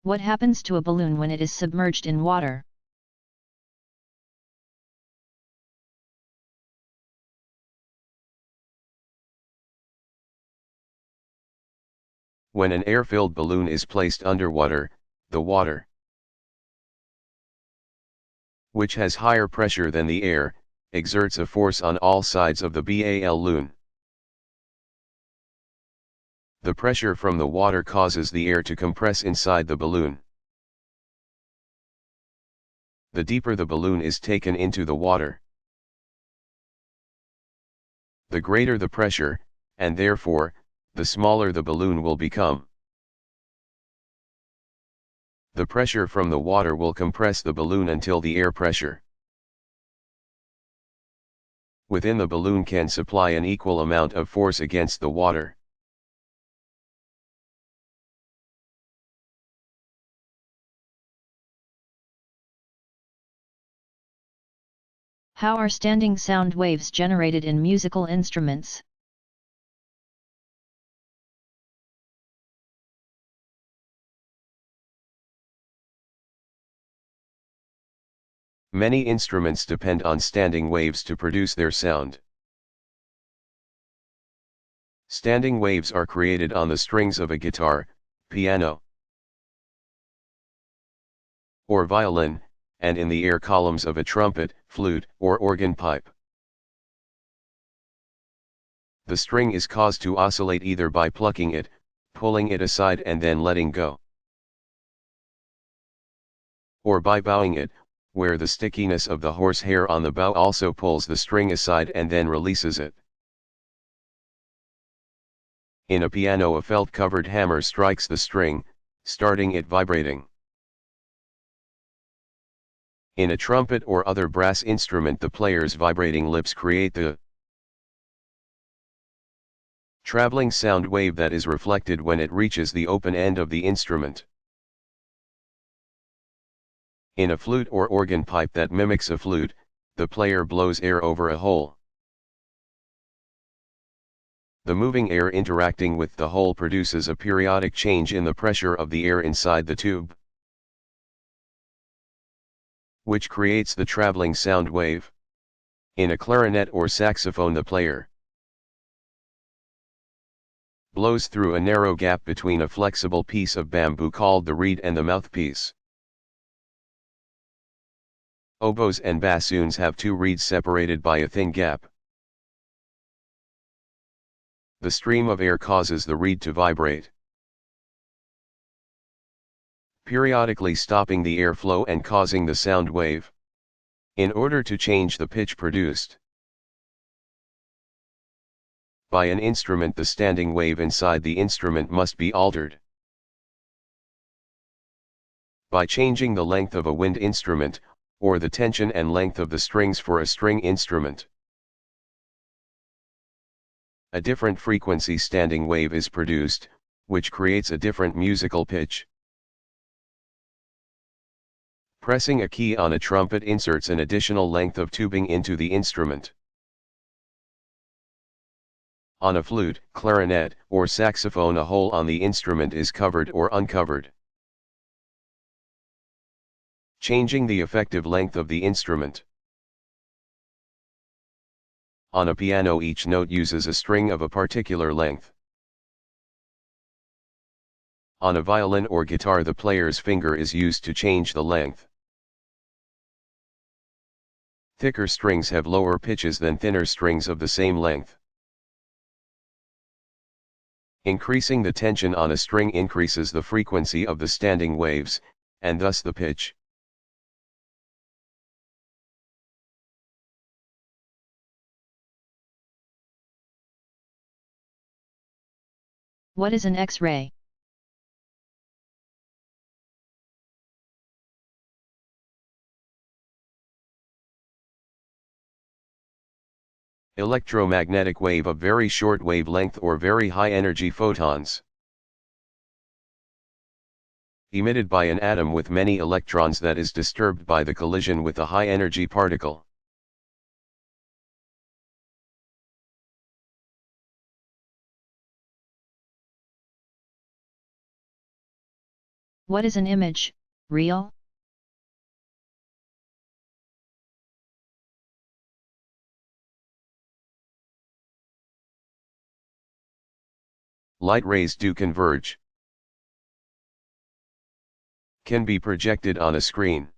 What happens to a balloon when it is submerged in water? When an air-filled balloon is placed underwater, the water, which has higher pressure than the air, exerts a force on all sides of the balloon. The pressure from the water causes the air to compress inside the balloon. The deeper the balloon is taken into the water, the greater the pressure, and therefore, the smaller the balloon will become. The pressure from the water will compress the balloon until the air pressure within the balloon can supply an equal amount of force against the water. How are standing sound waves generated in musical instruments? Many instruments depend on standing waves to produce their sound. Standing waves are created on the strings of a guitar, piano, or violin, and in the air columns of a trumpet, flute, or organ pipe. The string is caused to oscillate either by plucking it, pulling it aside and then letting go, or by bowing it, where the stickiness of the horsehair on the bow also pulls the string aside and then releases it. In a piano, a felt-covered hammer strikes the string, starting it vibrating. In a trumpet or other brass instrument, the player's vibrating lips create the traveling sound wave that is reflected when it reaches the open end of the instrument. In a flute or organ pipe that mimics a flute, the player blows air over a hole. The moving air interacting with the hole produces a periodic change in the pressure of the air inside the tube, which creates the traveling sound wave. In a clarinet or saxophone, the player blows through a narrow gap between a flexible piece of bamboo called the reed and the mouthpiece. Oboes and bassoons have two reeds separated by a thin gap. The stream of air causes the reed to vibrate, periodically stopping the airflow and causing the sound wave. In order to change the pitch produced by an instrument, the standing wave inside the instrument must be altered. By changing the length of a wind instrument, or the tension and length of the strings for a string instrument, a different frequency standing wave is produced, which creates a different musical pitch. Pressing a key on a trumpet inserts an additional length of tubing into the instrument. On a flute, clarinet, or saxophone, a hole on the instrument is covered or uncovered, changing the effective length of the instrument. On a piano, each note uses a string of a particular length. On a violin or guitar, the player's finger is used to change the length. Thicker strings have lower pitches than thinner strings of the same length. Increasing the tension on a string increases the frequency of the standing waves, and thus the pitch. What is an X-ray? Electromagnetic wave of very short wavelength or very high energy photons, emitted by an atom with many electrons that is disturbed by the collision with a high energy particle. What is an image, real? Light rays do converge. Can be projected on a screen.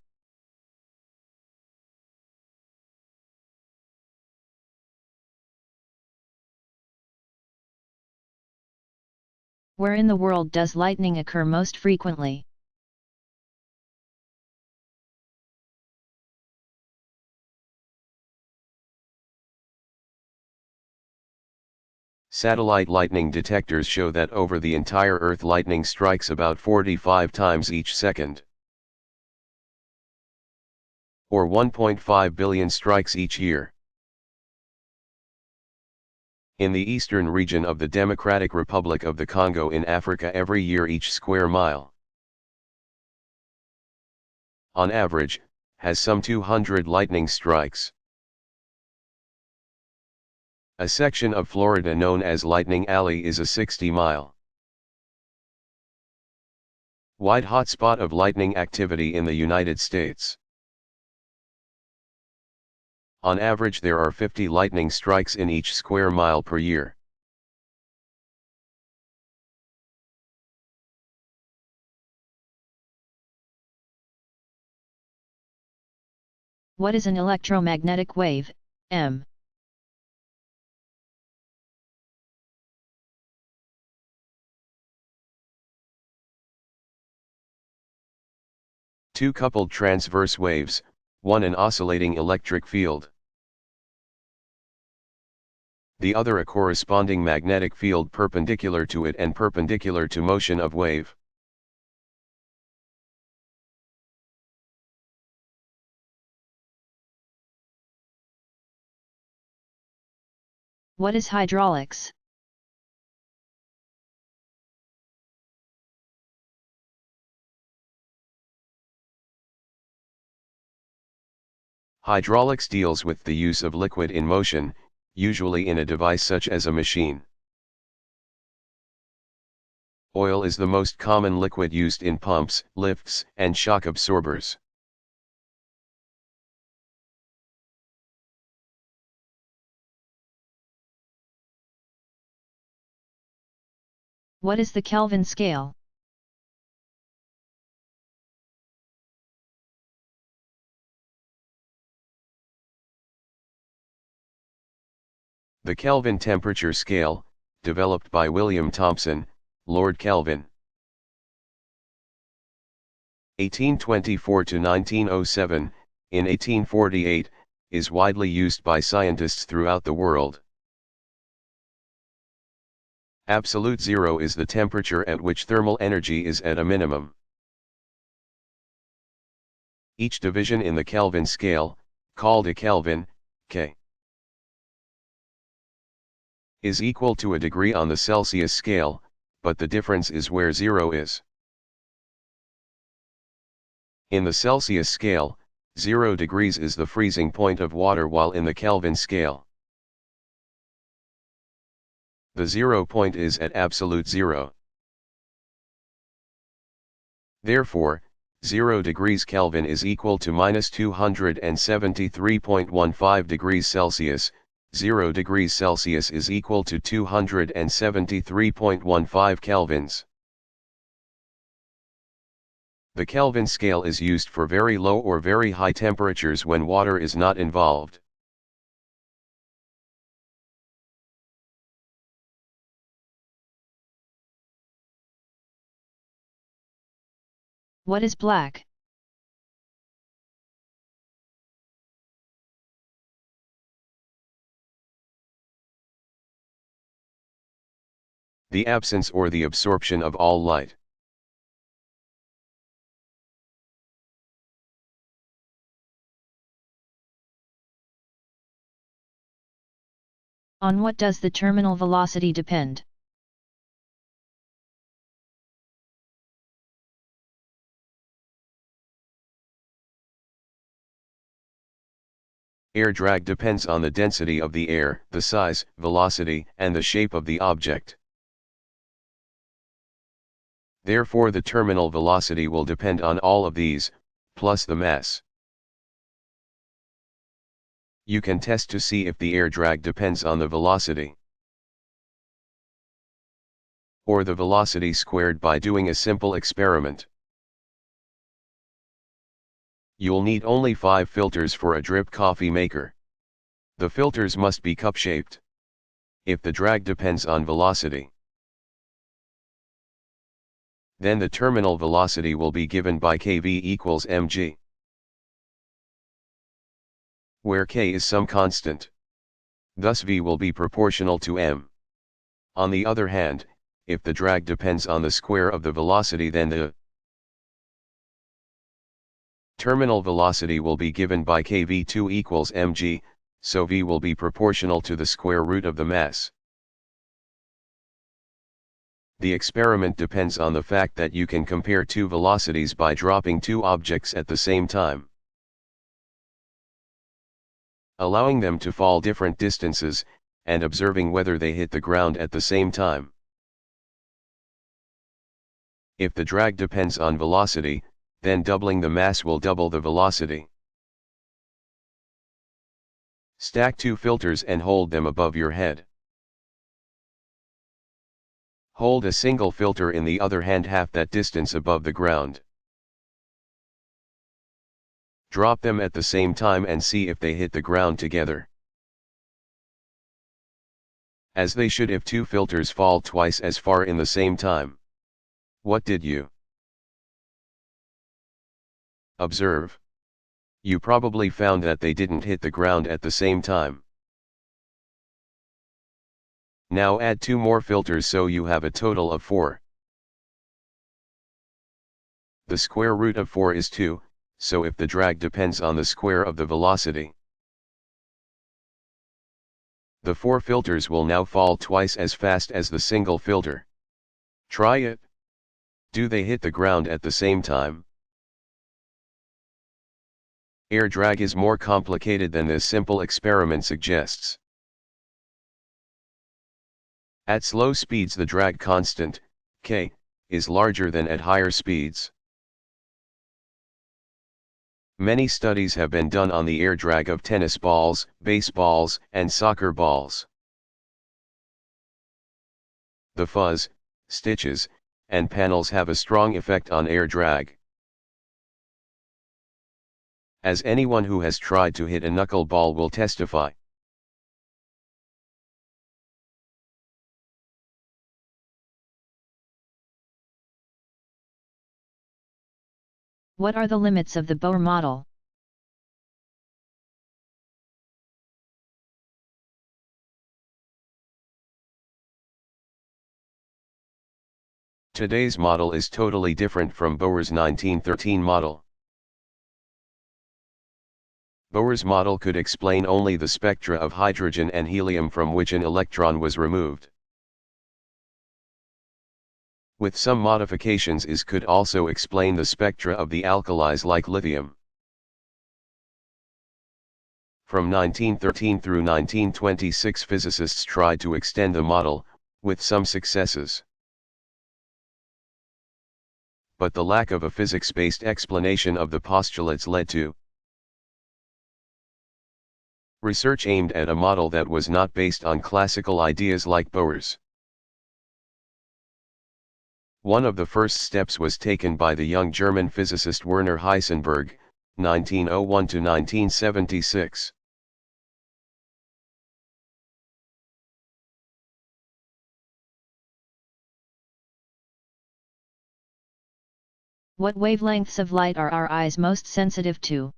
Where in the world does lightning occur most frequently? Satellite lightning detectors show that over the entire Earth lightning strikes about 45 times each second, or 1.5 billion strikes each year. In the eastern region of the Democratic Republic of the Congo in Africa, every year each square mile, on average, has some 200 lightning strikes. A section of Florida known as Lightning Alley is a 60-mile wide hotspot of lightning activity in the United States. On average, there are 50 lightning strikes in each square mile per year. What is an electromagnetic wave, M? Two coupled transverse waves, one an oscillating electric field, the other a corresponding magnetic field perpendicular to it and perpendicular to motion of wave. What is hydraulics? Hydraulics deals with the use of liquid in motion, usually in a device such as a machine. Oil is the most common liquid used in pumps, lifts, and shock absorbers. What is the Kelvin scale? The Kelvin temperature scale, developed by William Thomson, Lord Kelvin, 1824 to 1907, in 1848, is widely used by scientists throughout the world. Absolute zero is the temperature at which thermal energy is at a minimum. Each division in the Kelvin scale, called a Kelvin, K, is equal to a degree on the Celsius scale, but the difference is where zero is. In the Celsius scale, 0 degrees is the freezing point of water, while in the Kelvin scale, the 0 point is at absolute zero. Therefore, 0 degrees Kelvin is equal to minus 273.15 degrees Celsius, 0 degrees Celsius is equal to 273.15 kelvins. The Kelvin scale is used for very low or very high temperatures when water is not involved. What is black? The absence or the absorption of all light. On what does the terminal velocity depend? Air drag depends on the density of the air, the size, velocity, and the shape of the object. Therefore the terminal velocity will depend on all of these, plus the mass. You can test to see if the air drag depends on the velocity, or the velocity squared, by doing a simple experiment. You'll need only 5 filters for a drip coffee maker. The filters must be cup-shaped. If the drag depends on velocity, then the terminal velocity will be given by kV equals mg, where k is some constant. Thus v will be proportional to m. On the other hand, if the drag depends on the square of the velocity, then the terminal velocity will be given by kv2 equals mg, so v will be proportional to the square root of the mass. The experiment depends on the fact that you can compare two velocities by dropping two objects at the same time, allowing them to fall different distances, and observing whether they hit the ground at the same time. If the drag depends on velocity, then doubling the mass will double the velocity. Stack 2 filters and hold them above your head. Hold a single filter in the other hand half that distance above the ground. Drop them at the same time and see if they hit the ground together, as they should if 2 filters fall twice as far in the same time. What did you observe? You probably found that they didn't hit the ground at the same time. Now add 2 more filters so you have a total of 4. The square root of 4 is 2, so if the drag depends on the square of the velocity, the 4 filters will now fall twice as fast as the single filter. Try it. Do they hit the ground at the same time? Air drag is more complicated than this simple experiment suggests. At slow speeds the drag constant, k, is larger than at higher speeds. Many studies have been done on the air drag of tennis balls, baseballs, and soccer balls. The fuzz, stitches, and panels have a strong effect on air drag. As anyone who has tried to hit a knuckleball will testify. What are the limits of the Bohr model? Today's model is totally different from Bohr's 1913 model. Bohr's model could explain only the spectra of hydrogen and helium from which an electron was removed. With some modifications, it could also explain the spectra of the alkalis like lithium. From 1913 through 1926 physicists tried to extend the model, with some successes. But the lack of a physics-based explanation of the postulates led to research aimed at a model that was not based on classical ideas like Bohr's. One of the first steps was taken by the young German physicist Werner Heisenberg, 1901 to 1976. What wavelengths of light are our eyes most sensitive to?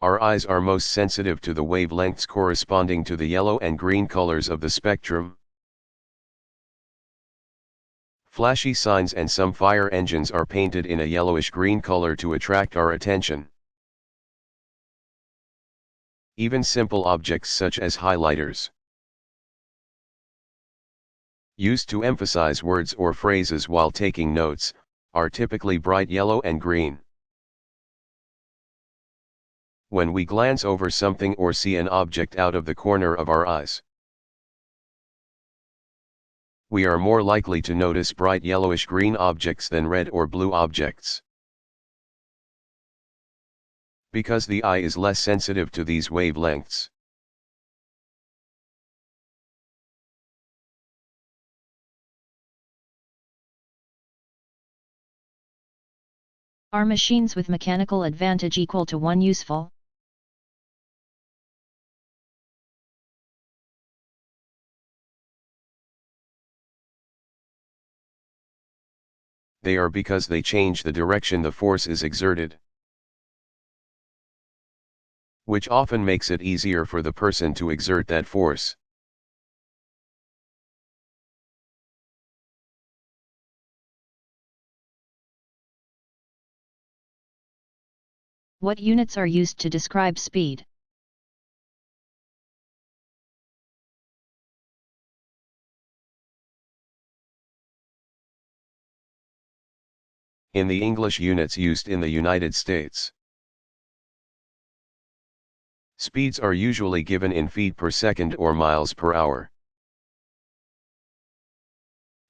Our eyes are most sensitive to the wavelengths corresponding to the yellow and green colors of the spectrum. Flashy signs and some fire engines are painted in a yellowish-green color to attract our attention. Even simple objects such as highlighters, used to emphasize words or phrases while taking notes, are typically bright yellow and green. when we glance over something or see an object out of the corner of our eyes. We are more likely to notice bright yellowish-green objects than red or blue objects. Because the eye is less sensitive to these wavelengths. Are machines with mechanical advantage equal to one useful? They are because they change the direction the force is exerted, which often makes it easier for the person to exert that force. What units are used to describe speed? In the English units used in the United States, speeds are usually given in feet per second or miles per hour.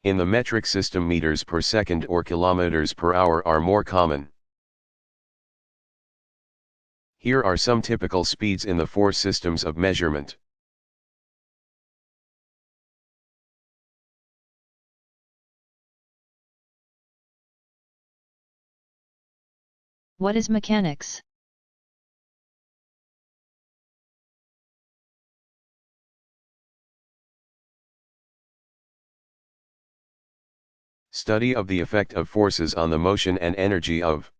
In the metric system, meters per second or kilometers per hour are more common. Here are some typical speeds in the four systems of measurement. What is mechanics? Study of the effect of forces on the motion and energy of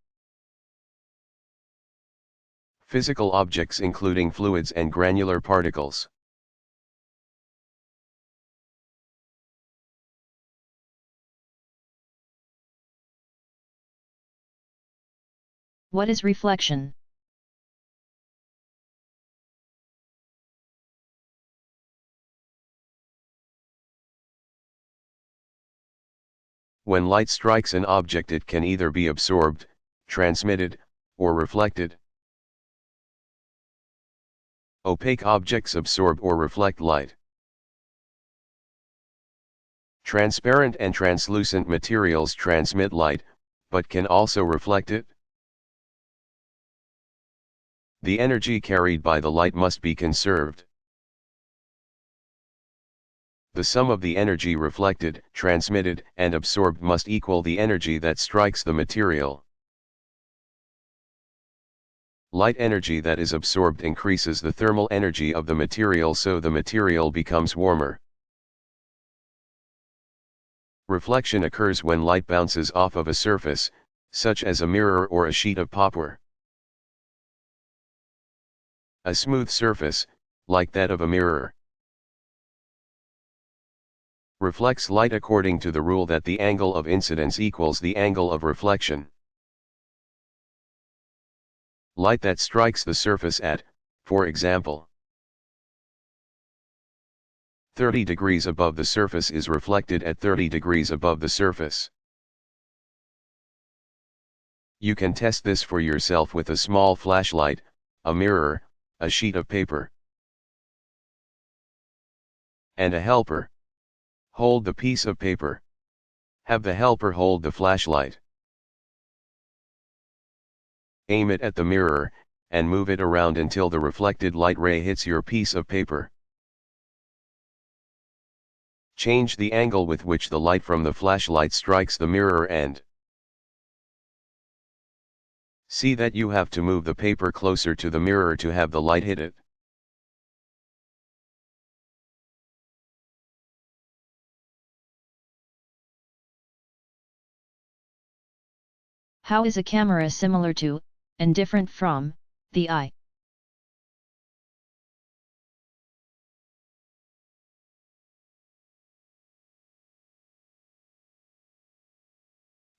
physical objects including fluids and granular particles. What is reflection? When light strikes an object, it can either be absorbed, transmitted, or reflected. Opaque objects absorb or reflect light. Transparent and translucent materials transmit light, but can also reflect it. The energy carried by the light must be conserved. The sum of the energy reflected, transmitted, and absorbed must equal the energy that strikes the material. Light energy that is absorbed increases the thermal energy of the material, so the material becomes warmer. Reflection occurs when light bounces off of a surface, such as a mirror or a sheet of paper. A smooth surface, like that of a mirror, reflects light according to the rule that the angle of incidence equals the angle of reflection. Light that strikes the surface at, for example, 30 degrees above the surface is reflected at 30 degrees above the surface. You can test this for yourself with a small flashlight, a mirror, a sheet of paper, and a helper. Hold the piece of paper. Have the helper hold the flashlight. Aim it at the mirror, and move it around until the reflected light ray hits your piece of paper. Change the angle with which the light from the flashlight strikes the mirror and see that you have to move the paper closer to the mirror to have the light hit it. How is a camera similar to, and different from, the eye?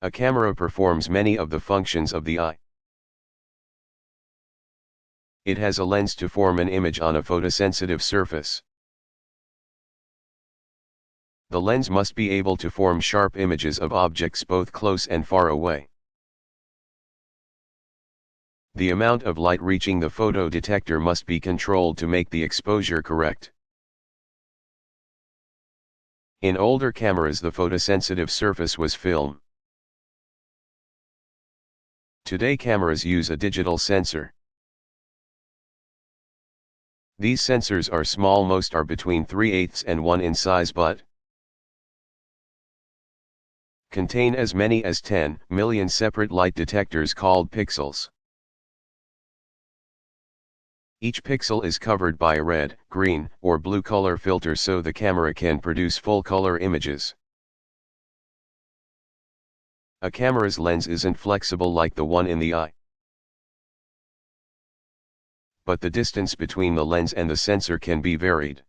A camera performs many of the functions of the eye. It has a lens to form an image on a photosensitive surface. The lens must be able to form sharp images of objects both close and far away. The amount of light reaching the photo detector must be controlled to make the exposure correct. In older cameras the photosensitive surface was film. Today cameras use a digital sensor. These sensors are small, most are between 3/8 and 1 in size but contain as many as 10 million separate light detectors called pixels. Each pixel is covered by a red, green, or blue color filter so the camera can produce full-color images. A camera's lens isn't flexible like the one in the eye, but the distance between the lens and the sensor can be varied.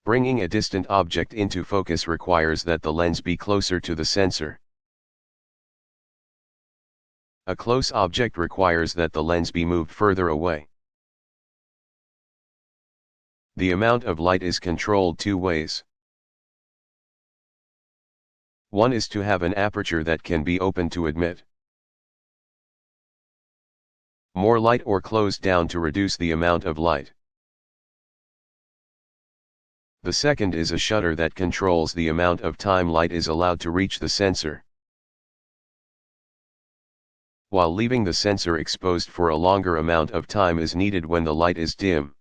Bringing a distant object into focus requires that the lens be closer to the sensor. A close object requires that the lens be moved further away. The amount of light is controlled two ways. One is to have an aperture that can be opened to admit more light or closed down to reduce the amount of light. The second is a shutter that controls the amount of time light is allowed to reach the sensor, while leaving the sensor exposed for a longer amount of time is needed when the light is dim.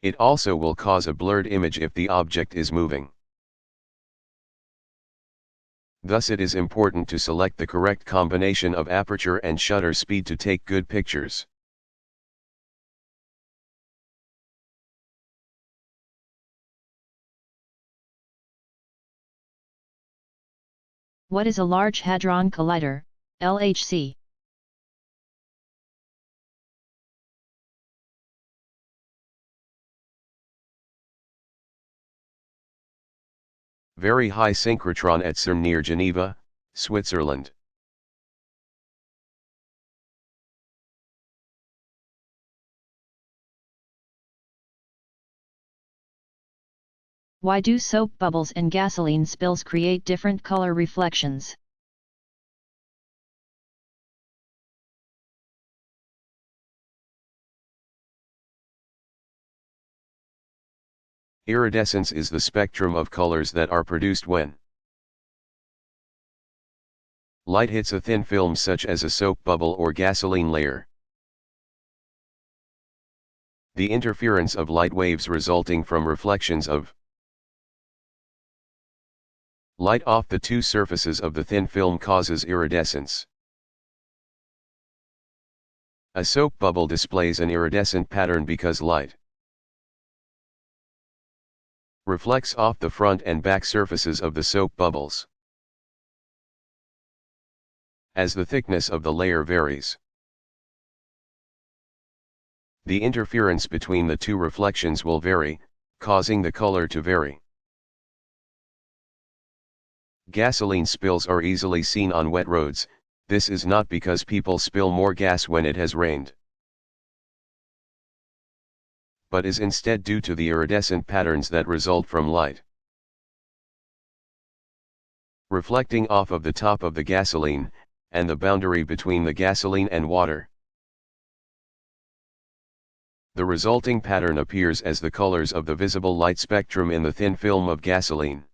It also will cause a blurred image if the object is moving. Thus it is important to select the correct combination of aperture and shutter speed to take good pictures. What is a Large Hadron Collider, LHC? Very high synchrotron at CERN near Geneva, Switzerland. Why do soap bubbles and gasoline spills create different color reflections? Iridescence is the spectrum of colors that are produced when light hits a thin film such as a soap bubble or gasoline layer. The interference of light waves resulting from reflections of light off the two surfaces of the thin film causes iridescence. A soap bubble displays an iridescent pattern because light reflects off the front and back surfaces of the soap bubbles. As the thickness of the layer varies, the interference between the two reflections will vary, causing the color to vary. Gasoline spills are easily seen on wet roads. This is not because people spill more gas when it has rained, but is instead due to the iridescent patterns that result from light reflecting off of the top of the gasoline, and the boundary between the gasoline and water. The resulting pattern appears as the colors of the visible light spectrum in the thin film of gasoline.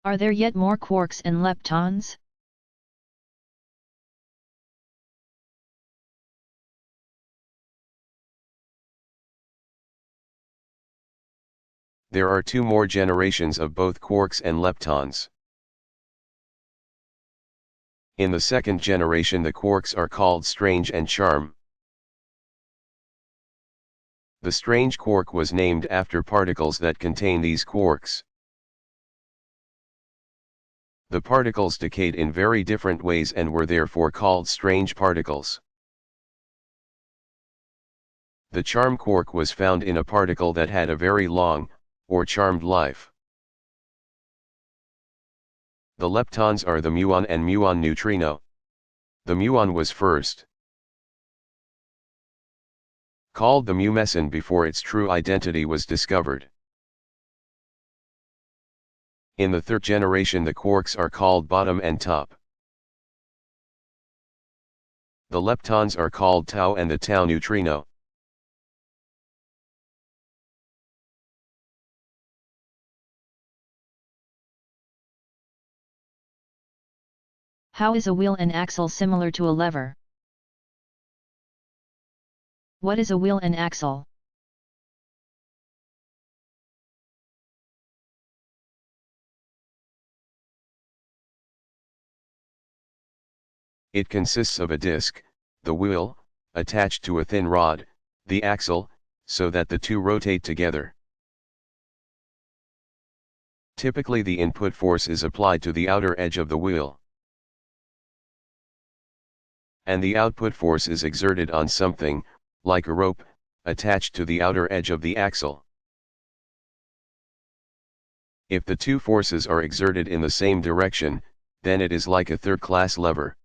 Are there yet more quarks and leptons? There are two more generations of both quarks and leptons. In the second generation the quarks are called strange and charm. The strange quark was named after particles that contain these quarks. The particles decayed in very different ways and were therefore called strange particles. The charm quark was found in a particle that had a very long, or charmed life. The leptons are the muon and muon neutrino. The muon was first called the mu meson before its true identity was discovered. In the third generation the quarks are called bottom and top. The leptons are called tau and the tau neutrino. How is a wheel and axle similar to a lever? What is a wheel and axle? It consists of a disc, the wheel, attached to a thin rod, the axle, so that the two rotate together. Typically the input force is applied to the outer edge of the wheel, and the output force is exerted on something, like a rope, attached to the outer edge of the axle. If the two forces are exerted in the same direction, then it is like a third-class lever.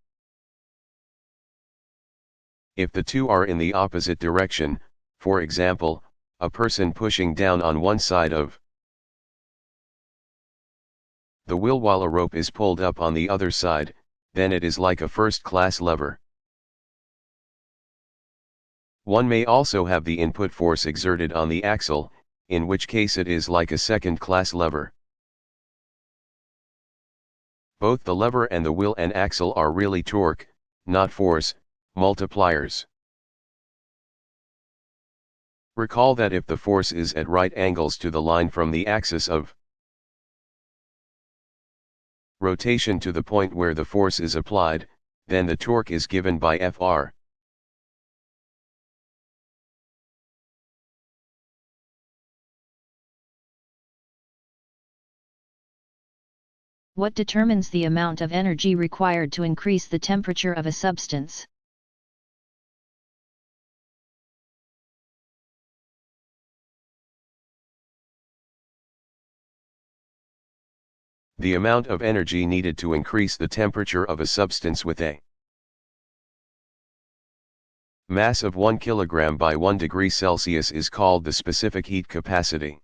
If the two are in the opposite direction, for example, a person pushing down on one side of the wheel while a rope is pulled up on the other side, then it is like a first-class lever. One may also have the input force exerted on the axle, in which case it is like a second-class lever. Both the lever and the wheel and axle are really torque, not force, multipliers. Recall that if the force is at right angles to the line from the axis of rotation to the point where the force is applied, then the torque is given by Fr. What determines the amount of energy required to increase the temperature of a substance? The amount of energy needed to increase the temperature of a substance with a mass of 1 kg by 1 degree Celsius is called the specific heat capacity.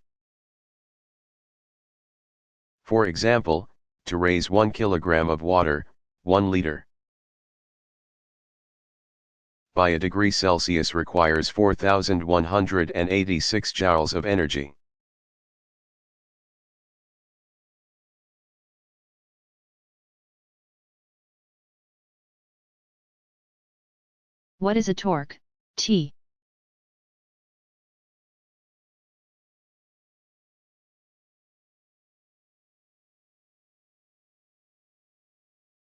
For example, to raise 1 kg of water, 1 liter by a degree Celsius requires 4,186 joules of energy. What is a torque, T?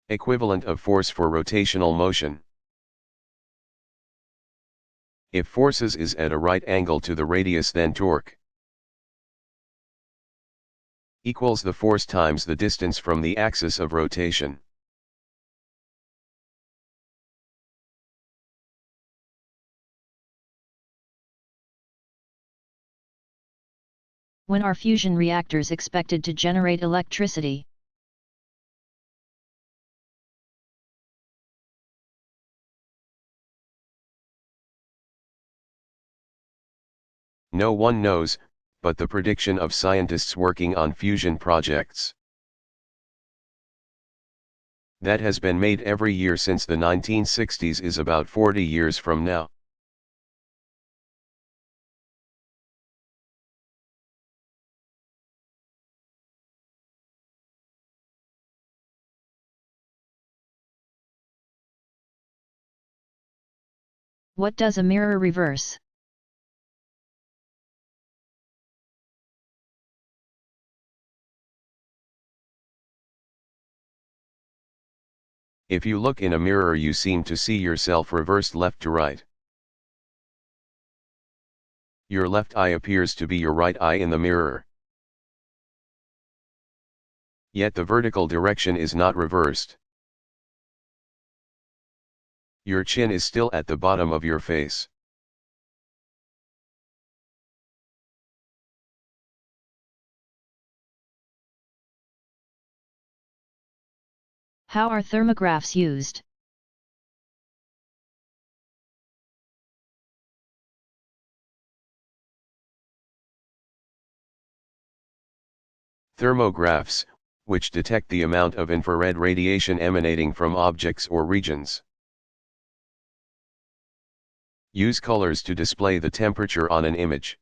Equivalent of force for rotational motion. If forces is at a right angle to the radius, then torque equals the force times the distance from the axis of rotation. When are fusion reactors expected to generate electricity? No one knows, but the prediction of scientists working on fusion projects that has been made every year since the 1960s is about 40 years from now. What does a mirror reverse? If you look in a mirror, you seem to see yourself reversed left to right. Your left eye appears to be your right eye in the mirror. Yet the vertical direction is not reversed. Your chin is still at the bottom of your face. How are thermographs used? Thermographs, which detect the amount of infrared radiation emanating from objects or regions. Use colors to display the temperature on an image.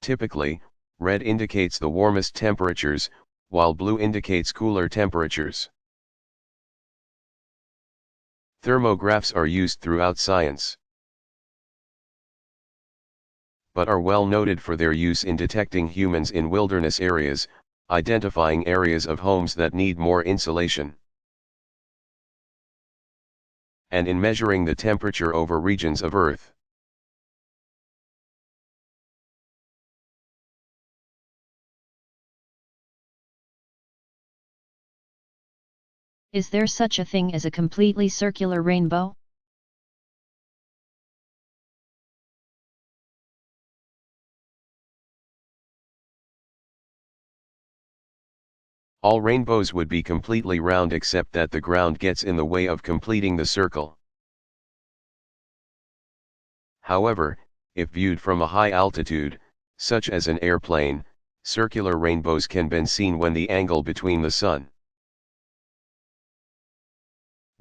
Typically, red indicates the warmest temperatures, while blue indicates cooler temperatures. Thermographs are used throughout science, but are well noted for their use in detecting humans in wilderness areas, identifying areas of homes that need more insulation, and in measuring the temperature over regions of Earth. Is there such a thing as a completely circular rainbow? All rainbows would be completely round except that the ground gets in the way of completing the circle. However, if viewed from a high altitude, such as an airplane, circular rainbows can be seen when the angle between the sun,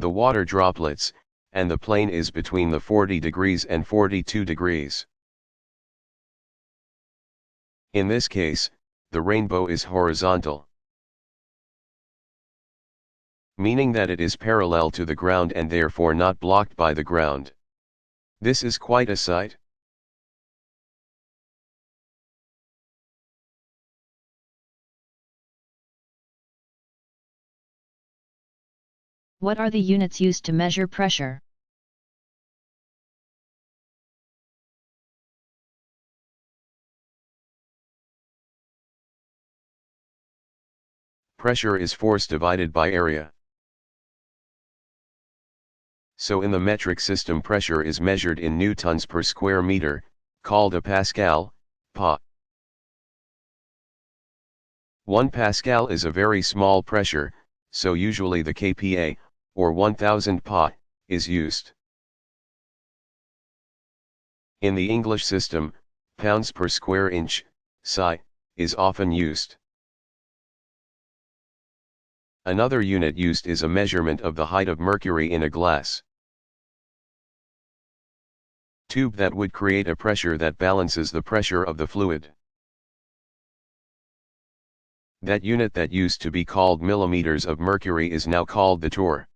the water droplets, and the plane is between the 40 degrees and 42 degrees. In this case, the rainbow is horizontal, meaning that it is parallel to the ground and therefore not blocked by the ground. This is quite a sight. What are the units used to measure pressure? Pressure is force divided by area. So in the metric system, pressure is measured in newtons per square meter, called a pascal, pa. 1 pascal is a very small pressure, so usually the kPa, or 1000 pa, is used. In the English system, pounds per square inch, psi, is often used. Another unit used is a measurement of the height of mercury in a glass tube that would create a pressure that balances the pressure of the fluid. That unit that used to be called millimeters of mercury is now called the torr.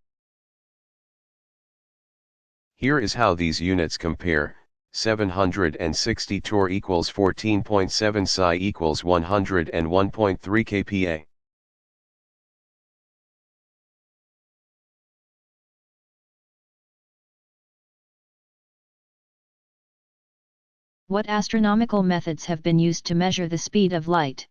Here is how these units compare: 760 torr equals 14.7 psi equals 101.3 kPa. What astronomical methods have been used to measure the speed of light?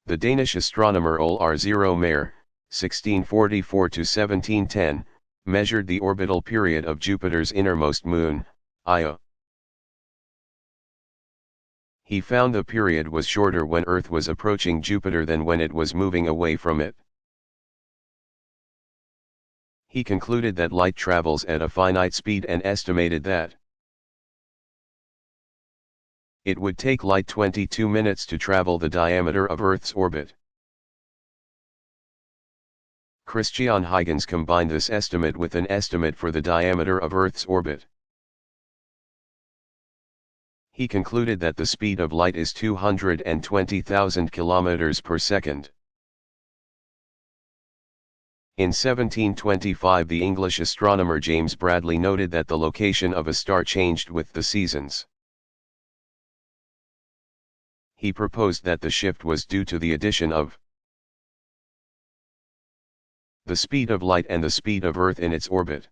The Danish astronomer Ole R0 Mayer, 1644–1710, measured the orbital period of Jupiter's innermost moon, Io. He found the period was shorter when Earth was approaching Jupiter than when it was moving away from it. He concluded that light travels at a finite speed and estimated that it would take light 22 minutes to travel the diameter of Earth's orbit. Christian Huygens combined this estimate with an estimate for the diameter of Earth's orbit. He concluded that the speed of light is 220,000 kilometers per second. In 1725, the English astronomer James Bradley noted that the location of a star changed with the seasons. He proposed that the shift was due to the addition of the speed of light and the speed of Earth in its orbit.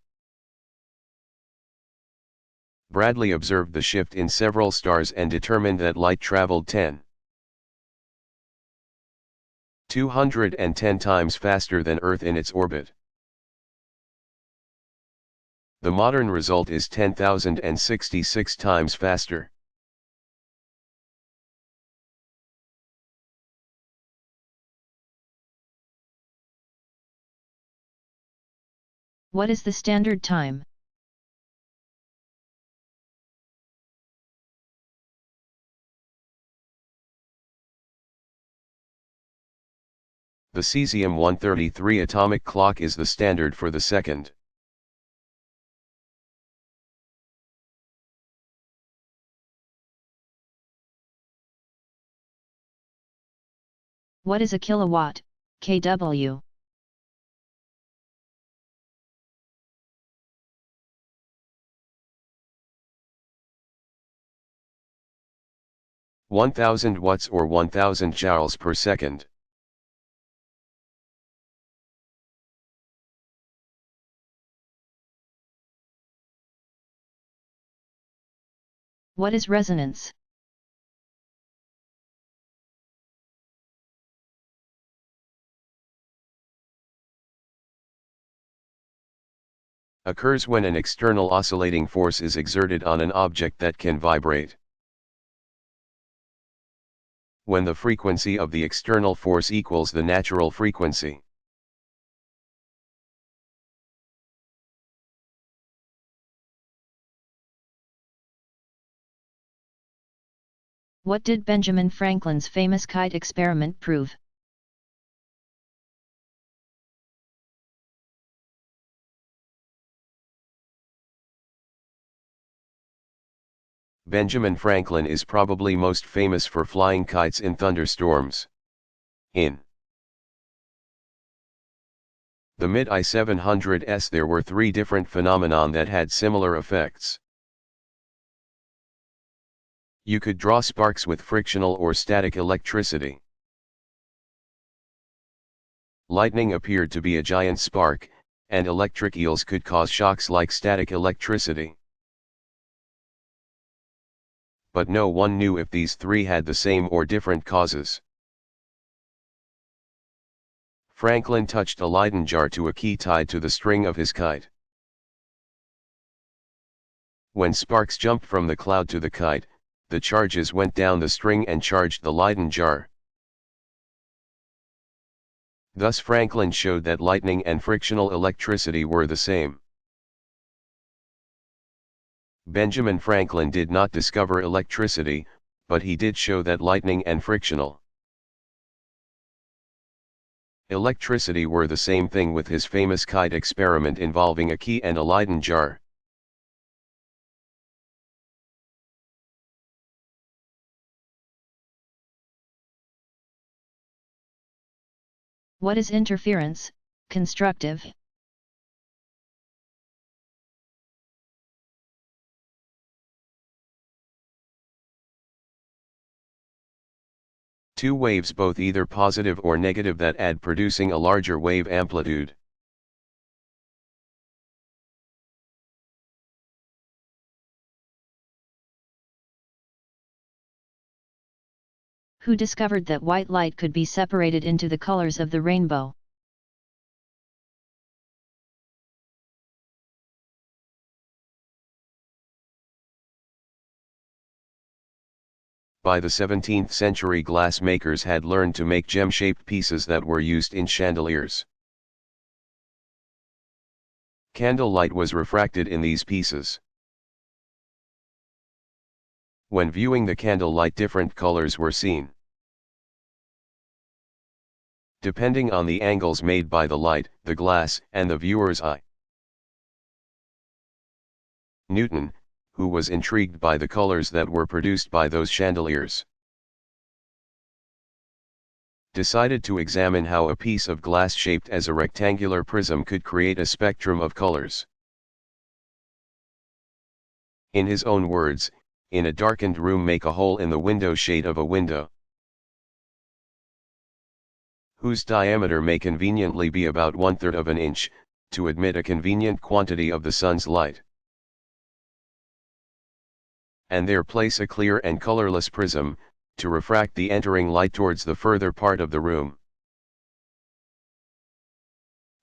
Bradley observed the shift in several stars and determined that light traveled 210 times faster than Earth in its orbit. The modern result is 10,066 times faster. What is the standard time? The cesium-133 atomic clock is the standard for the second. What is a kilowatt, kW? (1000 watts or 1000 joules per second). What is resonance? Occurs when an external oscillating force is exerted on an object that can vibrate. When the frequency of the external force equals the natural frequency. What did Benjamin Franklin's famous kite experiment prove? Benjamin Franklin is probably most famous for flying kites in thunderstorms. In the mid-I-700s there were three different phenomenon that had similar effects. You could draw sparks with frictional or static electricity. Lightning appeared to be a giant spark, and electric eels could cause shocks like static electricity. But no one knew if these three had the same or different causes. Franklin touched a Leyden jar to a key tied to the string of his kite. When sparks jumped from the cloud to the kite, the charges went down the string and charged the Leyden jar. Thus Franklin showed that lightning and frictional electricity were the same. Benjamin Franklin did not discover electricity, but he did show that lightning and frictional electricity were the same thing with his famous kite experiment involving a key and a Leyden jar. What is interference, constructive? Two waves both either positive or negative that add producing a larger wave amplitude. Who discovered that white light could be separated into the colors of the rainbow? By the 17th century glass makers had learned to make gem-shaped pieces that were used in chandeliers. Candlelight was refracted in these pieces. When viewing the candlelight, different colors were seen. Depending on the angles made by the light, the glass, and the viewer's eye. Newton, who was intrigued by the colors that were produced by those chandeliers, decided to examine how a piece of glass shaped as a rectangular prism could create a spectrum of colors. In his own words, in a darkened room make a hole in the window shade of a window, whose diameter may conveniently be about 1/3 of an inch, to admit a convenient quantity of the sun's light. And there place a clear and colorless prism, to refract the entering light towards the further part of the room,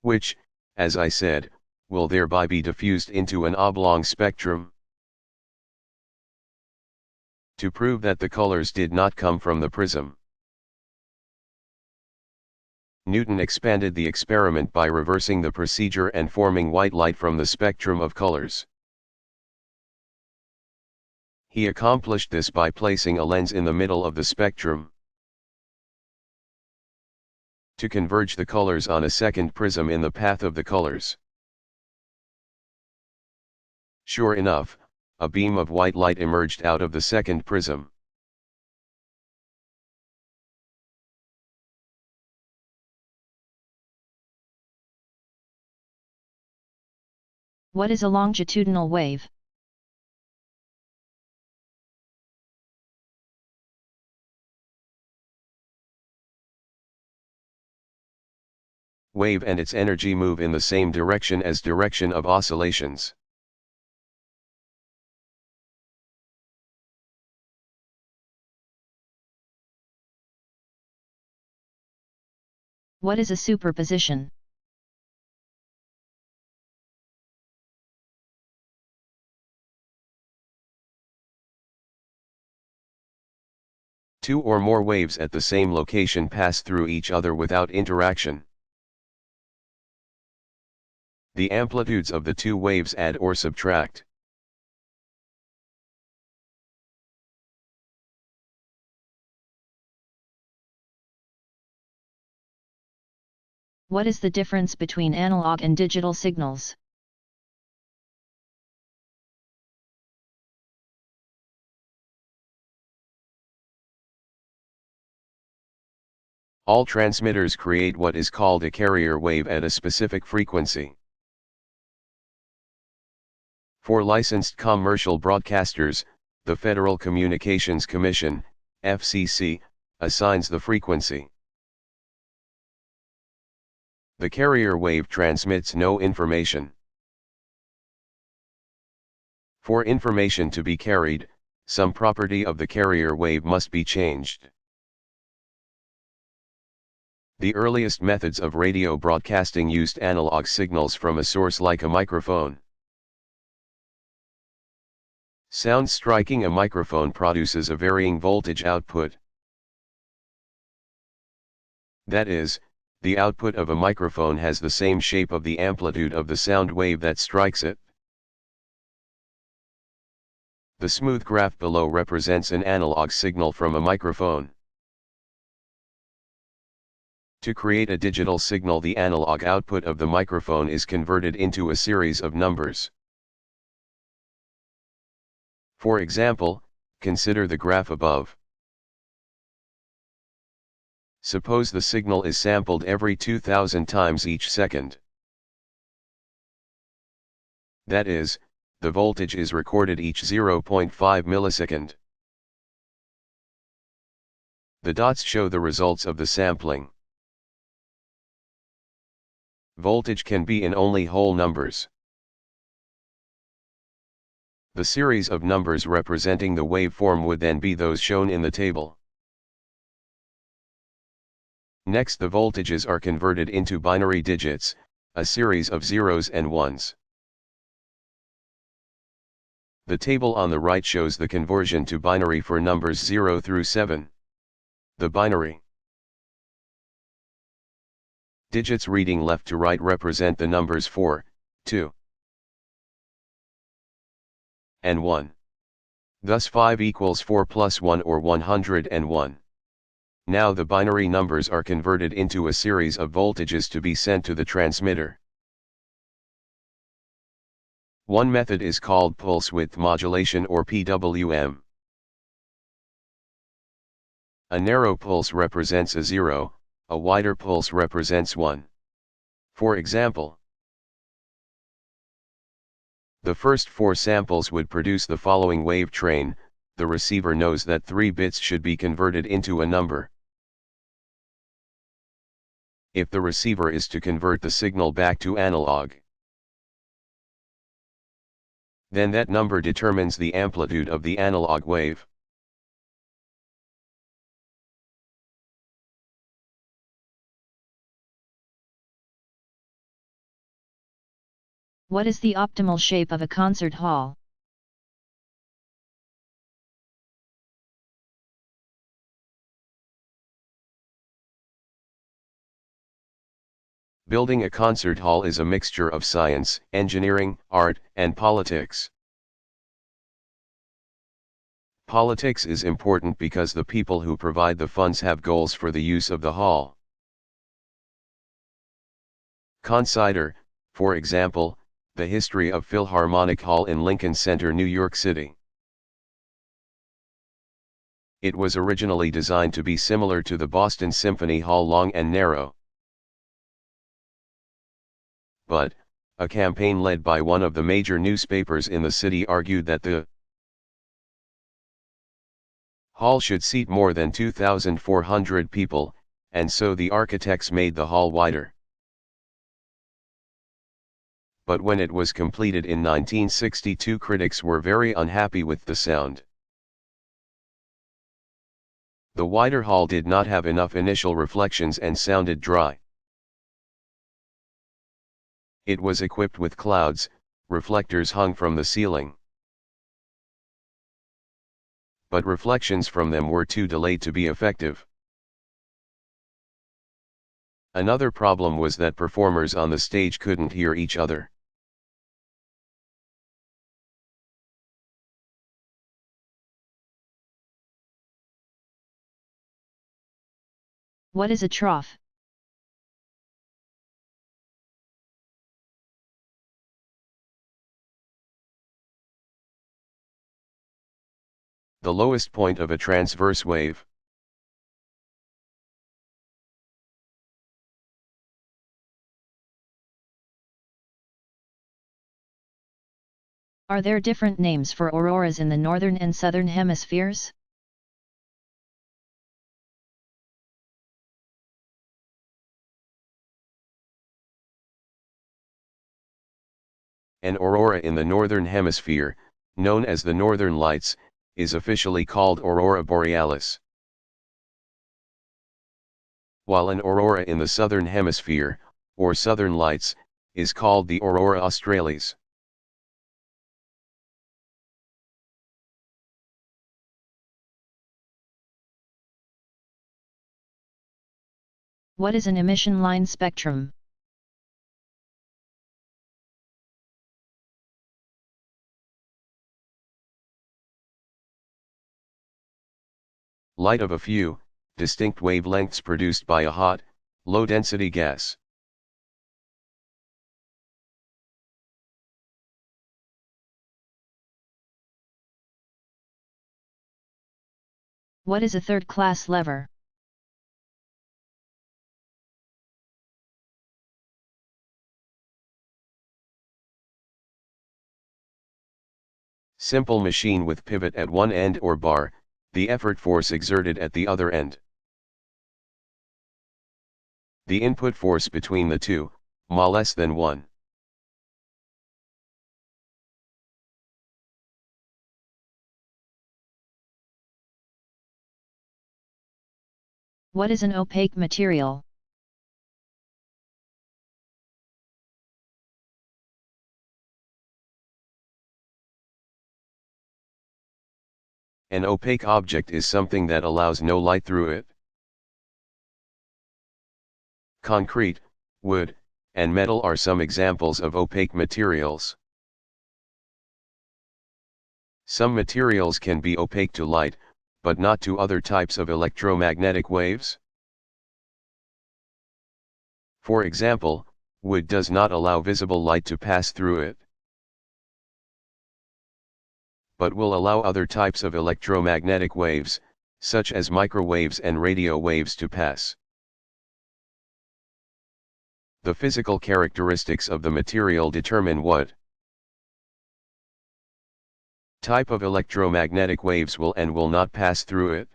which, as I said, will thereby be diffused into an oblong spectrum. To prove that the colors did not come from the prism, Newton expanded the experiment by reversing the procedure and forming white light from the spectrum of colors. He accomplished this by placing a lens in the middle of the spectrum to converge the colors on a second prism in the path of the colors. Sure enough, a beam of white light emerged out of the second prism. What is a longitudinal wave? Wave and its energy move in the same direction as direction of oscillations. What is a superposition? Two or more waves at the same location pass through each other without interaction. The amplitudes of the two waves add or subtract. What is the difference between analog and digital signals? All transmitters create what is called a carrier wave at a specific frequency. For licensed commercial broadcasters, the Federal Communications Commission, FCC, assigns the frequency. The carrier wave transmits no information. For information to be carried, some property of the carrier wave must be changed. The earliest methods of radio broadcasting used analog signals from a source like a microphone. Sound striking a microphone produces a varying voltage output. That is, the output of a microphone has the same shape of the amplitude of the sound wave that strikes it. The smooth graph below represents an analog signal from a microphone. To create a digital signal, the analog output of the microphone is converted into a series of numbers. For example, consider the graph above. Suppose the signal is sampled every 2000 times each second. That is, the voltage is recorded each 0.5 millisecond. The dots show the results of the sampling. Voltage can be in only whole numbers. The series of numbers representing the waveform would then be those shown in the table. Next, the voltages are converted into binary digits, a series of zeros and ones. The table on the right shows the conversion to binary for numbers 0 through 7. The binary digits reading left to right represent the numbers 4, 2, and 1. Thus 5 equals 4 plus 1 or 101. Now the binary numbers are converted into a series of voltages to be sent to the transmitter. One method is called pulse width modulation or PWM. A narrow pulse represents a 0, a wider pulse represents 1. For example, the first 4 samples would produce the following wave train. The receiver knows that 3 bits should be converted into a number. If the receiver is to convert the signal back to analog, then that number determines the amplitude of the analog wave. What is the optimal shape of a concert hall? Building a concert hall is a mixture of science, engineering, art, and politics. Politics is important because the people who provide the funds have goals for the use of the hall. Consider, for example, the history of Philharmonic Hall in Lincoln Center, New York City. It was originally designed to be similar to the Boston Symphony Hall, long and narrow. But, a campaign led by one of the major newspapers in the city argued that the hall should seat more than 2,400 people, and so the architects made the hall wider. But when it was completed in 1962, critics were very unhappy with the sound. The wider hall did not have enough initial reflections and sounded dry. It was equipped with clouds, reflectors hung from the ceiling. But reflections from them were too delayed to be effective. Another problem was that performers on the stage couldn't hear each other. What is a trough? The lowest point of a transverse wave. Are there different names for auroras in the northern and southern hemispheres? An aurora in the northern hemisphere, known as the Northern Lights, is officially called aurora borealis. While an aurora in the southern hemisphere, or southern lights, is called the aurora australis. What is an emission line spectrum? Light of a few, distinct wavelengths produced by a hot, low-density gas. What is a third-class lever? Simple machine with pivot at one end or bar, the effort force exerted at the other end. The input force between the two, ma less than 1. What is an opaque material? An opaque object is something that allows no light through it. Concrete, wood, and metal are some examples of opaque materials. Some materials can be opaque to light, but not to other types of electromagnetic waves. For example, wood does not allow visible light to pass through it, but will allow other types of electromagnetic waves, such as microwaves and radio waves, to pass. The physical characteristics of the material determine what type of electromagnetic waves will and will not pass through it.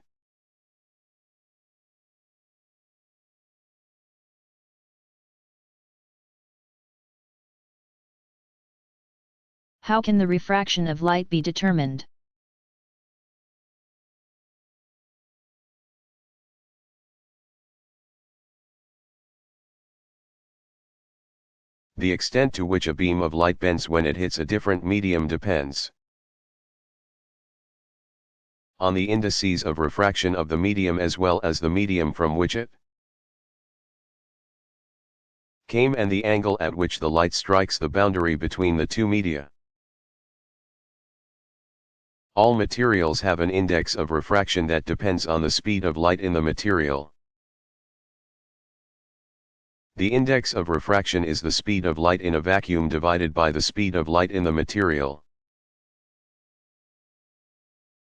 How can the refraction of light be determined? The extent to which a beam of light bends when it hits a different medium depends on the indices of refraction of the medium as well as the medium from which it km and the angle at which the light strikes the boundary between the two media. All materials have an index of refraction that depends on the speed of light in the material. The index of refraction is the speed of light in a vacuum divided by the speed of light in the material.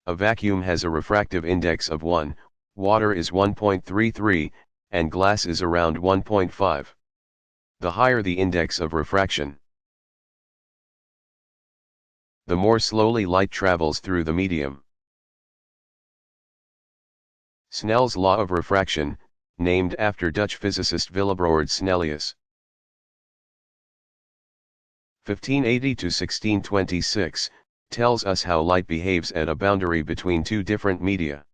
A vacuum has a refractive index of 1, water is 1.33, and glass is around 1.5. The higher the index of refraction, the more slowly light travels through the medium. Snell's law of refraction, named after Dutch physicist Willebroord Snellius. 1580 to 1626, tells us how light behaves at a boundary between two different media.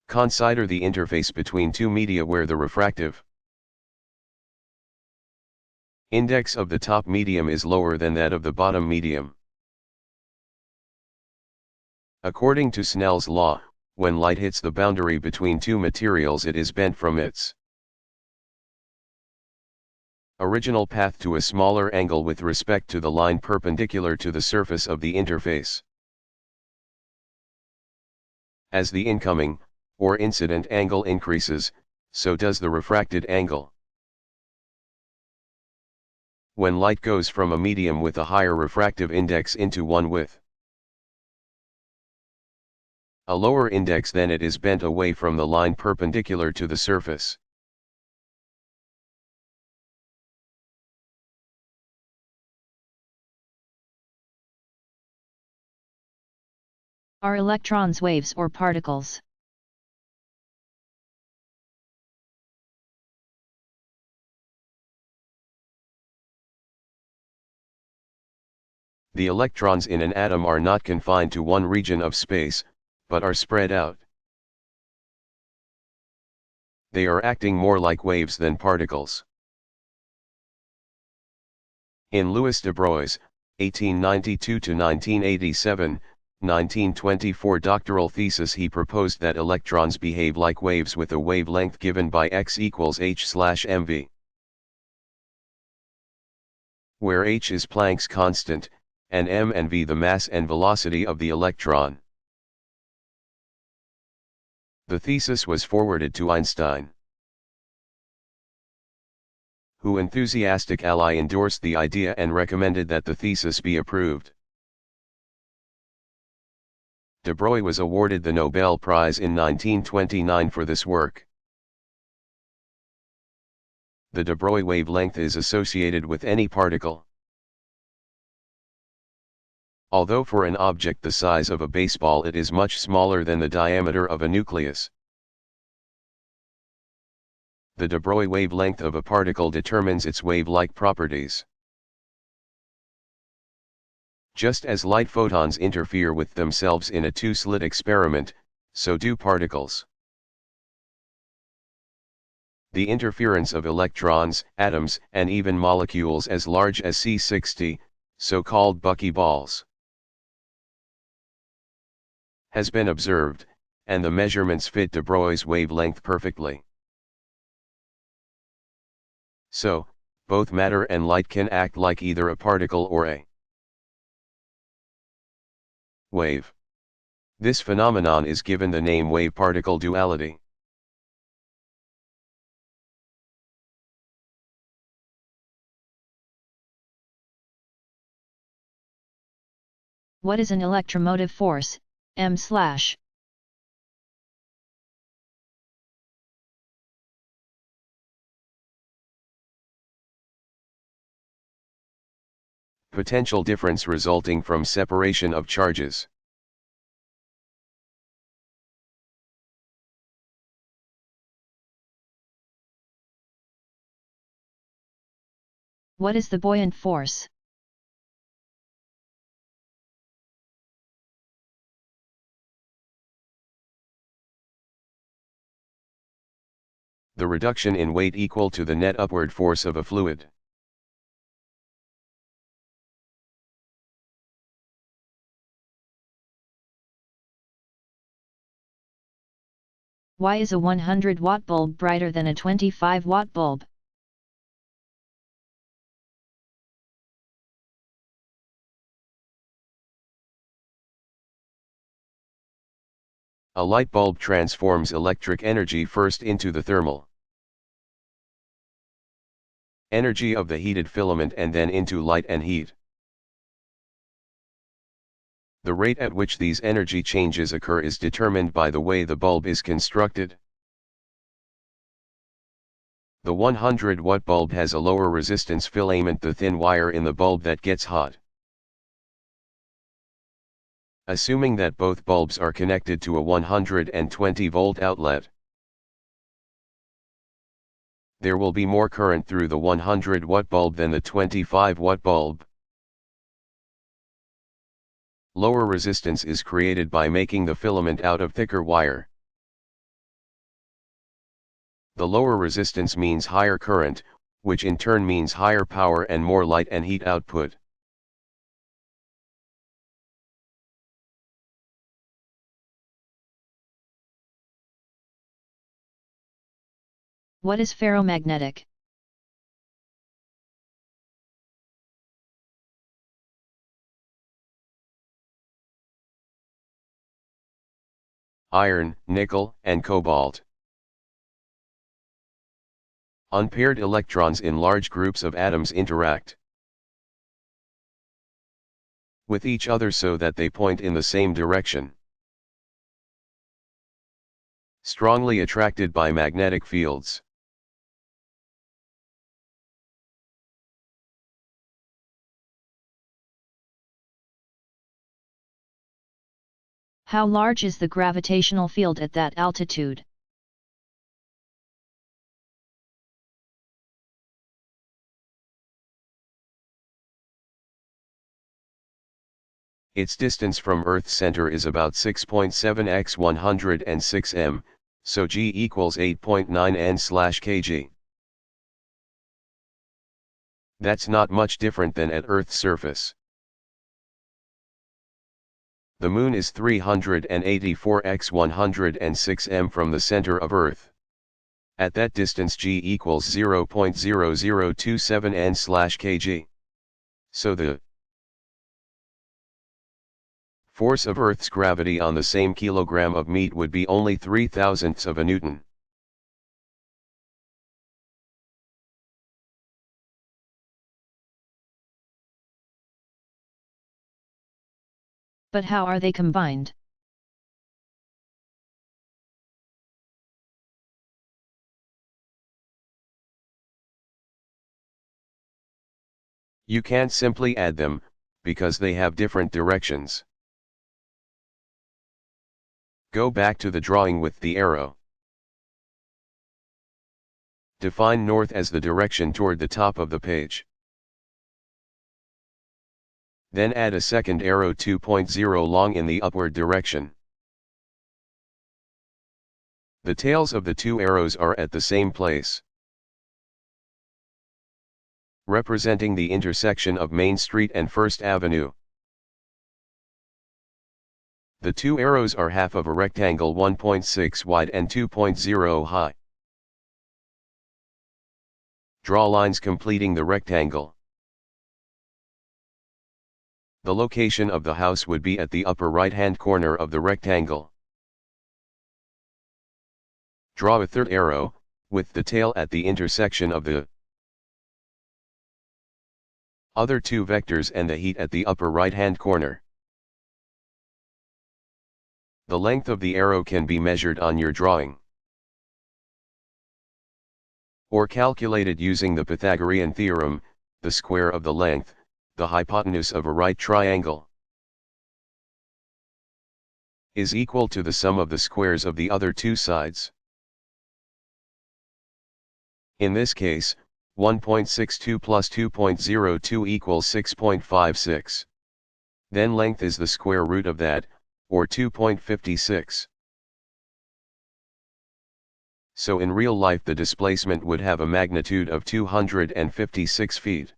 Consider the interface between two media where the refractive index of the top medium is lower than that of the bottom medium. According to Snell's law, when light hits the boundary between two materials, it is bent from its original path to a smaller angle with respect to the line perpendicular to the surface of the interface. As the incoming, or incident angle increases, so does the refracted angle. When light goes from a medium with a higher refractive index into one with a lower index, then it is bent away from the line perpendicular to the surface. Are electrons waves or particles? The electrons in an atom are not confined to one region of space, but are spread out. They are acting more like waves than particles. In Louis de Broglie's 1892 to 1987, 1924 doctoral thesis, he proposed that electrons behave like waves with a wavelength given by x equals h/mv, where h is Planck's constant, and m and v the mass and velocity of the electron. The thesis was forwarded to Einstein, who enthusiastically endorsed the idea and recommended that the thesis be approved. De Broglie was awarded the Nobel Prize in 1929 for this work. The de Broglie wavelength is associated with any particle. Although for an object the size of a baseball it is much smaller than the diameter of a nucleus. The de Broglie wavelength of a particle determines its wave-like properties. Just as light photons interfere with themselves in a two-slit experiment, so do particles. The interference of electrons, atoms, and even molecules as large as C60, so-called buckyballs, has been observed, and the measurements fit de Broglie's wavelength perfectly. So, both matter and light can act like either a particle or a wave. This phenomenon is given the name wave-particle duality. What is an electromotive force, m/? Potential difference resulting from separation of charges. What is the buoyant force? The reduction in weight equal to the net upward force of a fluid. Why is a 100-watt bulb brighter than a 25-watt bulb? A light bulb transforms electric energy first into the thermal energy of the heated filament and then into light and heat. The rate at which these energy changes occur is determined by the way the bulb is constructed. The 100-watt bulb has a lower resistance filament, the thin wire in the bulb that gets hot. Assuming that both bulbs are connected to a 120-volt outlet, there will be more current through the 100-watt bulb than the 25-watt bulb. Lower resistance is created by making the filament out of thicker wire. The lower resistance means higher current, which in turn means higher power and more light and heat output. What is ferromagnetic? Iron, nickel, and cobalt. Unpaired electrons in large groups of atoms interact with each other so that they point in the same direction. Strongly attracted by magnetic fields. How large is the gravitational field at that altitude? Its distance from Earth's center is about 6.7 x 106 m, so g equals 8.9 n/kg. That's not much different than at Earth's surface. The Moon is 384 x 106 m from the center of Earth. At that distance g equals 0.0027 n/kg. So the force of Earth's gravity on the same kilogram of meat would be only 0.003 of a Newton. But how are they combined? You can't simply add them, because they have different directions. Go back to the drawing with the arrow. Define north as the direction toward the top of the page. Then add a second arrow 2.0 long in the upward direction. The tails of the two arrows are at the same place, representing the intersection of Main Street and First Avenue. The two arrows are half of a rectangle 1.6 wide and 2.0 high. Draw lines completing the rectangle. The location of the house would be at the upper right-hand corner of the rectangle. Draw a third arrow, with the tail at the intersection of the other two vectors and the heat at the upper right-hand corner. The length of the arrow can be measured on your drawing, or calculated using the Pythagorean theorem, the square of the length, the hypotenuse of a right triangle, is equal to the sum of the squares of the other two sides. In this case, 1.62 plus 2.02 equals 6.56. Then length is the square root of that, or 2.56. So in real life the displacement would have a magnitude of 256 feet.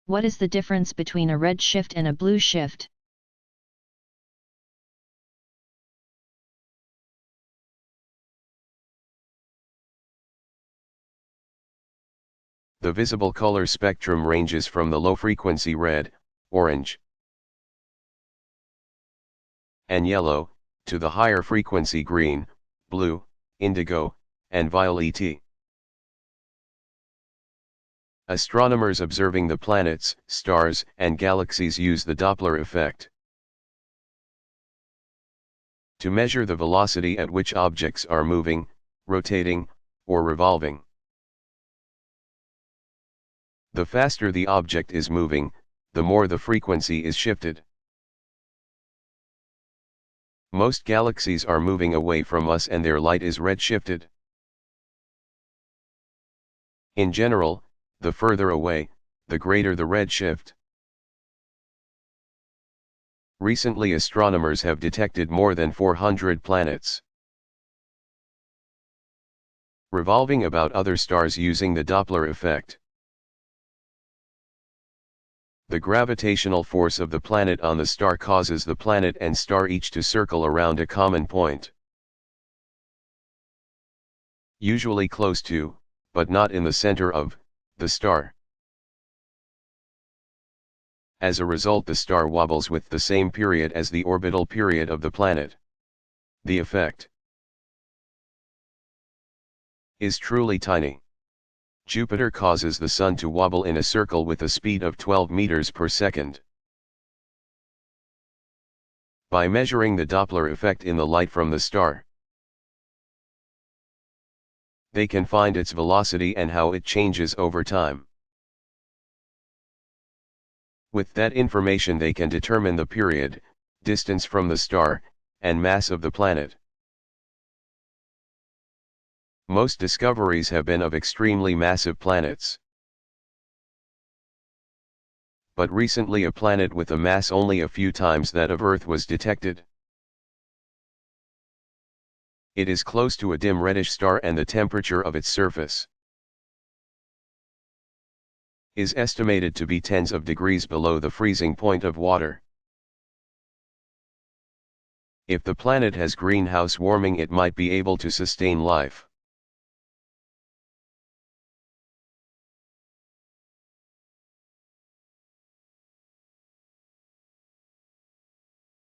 What is the difference between a red shift and a blue shift? The visible color spectrum ranges from the low-frequency red, orange, and yellow, to the higher frequency green, blue, indigo, and violet. Astronomers observing the planets, stars, and galaxies use the Doppler effect to measure the velocity at which objects are moving, rotating, or revolving. The faster the object is moving, the more the frequency is shifted. Most galaxies are moving away from us and their light is redshifted. In general, the further away, the greater the redshift. Recently astronomers have detected more than 400 planets revolving about other stars using the Doppler effect. The gravitational force of the planet on the star causes the planet and star each to circle around a common point, usually close to, but not in the center of, the star. As a result, the star wobbles with the same period as the orbital period of the planet. The effect is truly tiny. Jupiter causes the Sun to wobble in a circle with a speed of 12 meters per second. By measuring the Doppler effect in the light from the star, they can find its velocity and how it changes over time. With that information they can determine the period, distance from the star, and mass of the planet. Most discoveries have been of extremely massive planets. But recently a planet with a mass only a few times that of Earth was detected. It is close to a dim reddish star and the temperature of its surface is estimated to be tens of degrees below the freezing point of water. If the planet has greenhouse warming, it might be able to sustain life.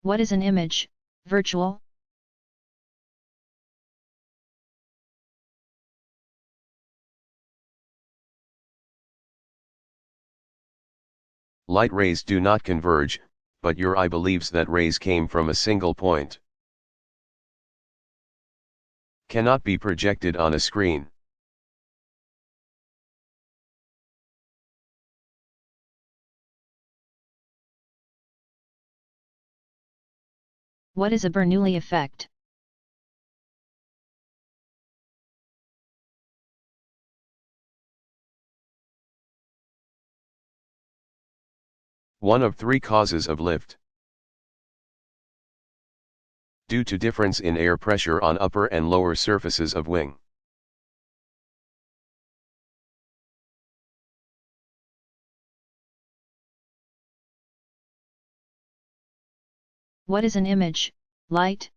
What is an image, virtual? Light rays do not converge, but your eye believes that rays came from a single point. Cannot be projected on a screen. What is a Bernoulli effect? One of three causes of lift. Due to difference in air pressure on upper and lower surfaces of wing. What is an image, light?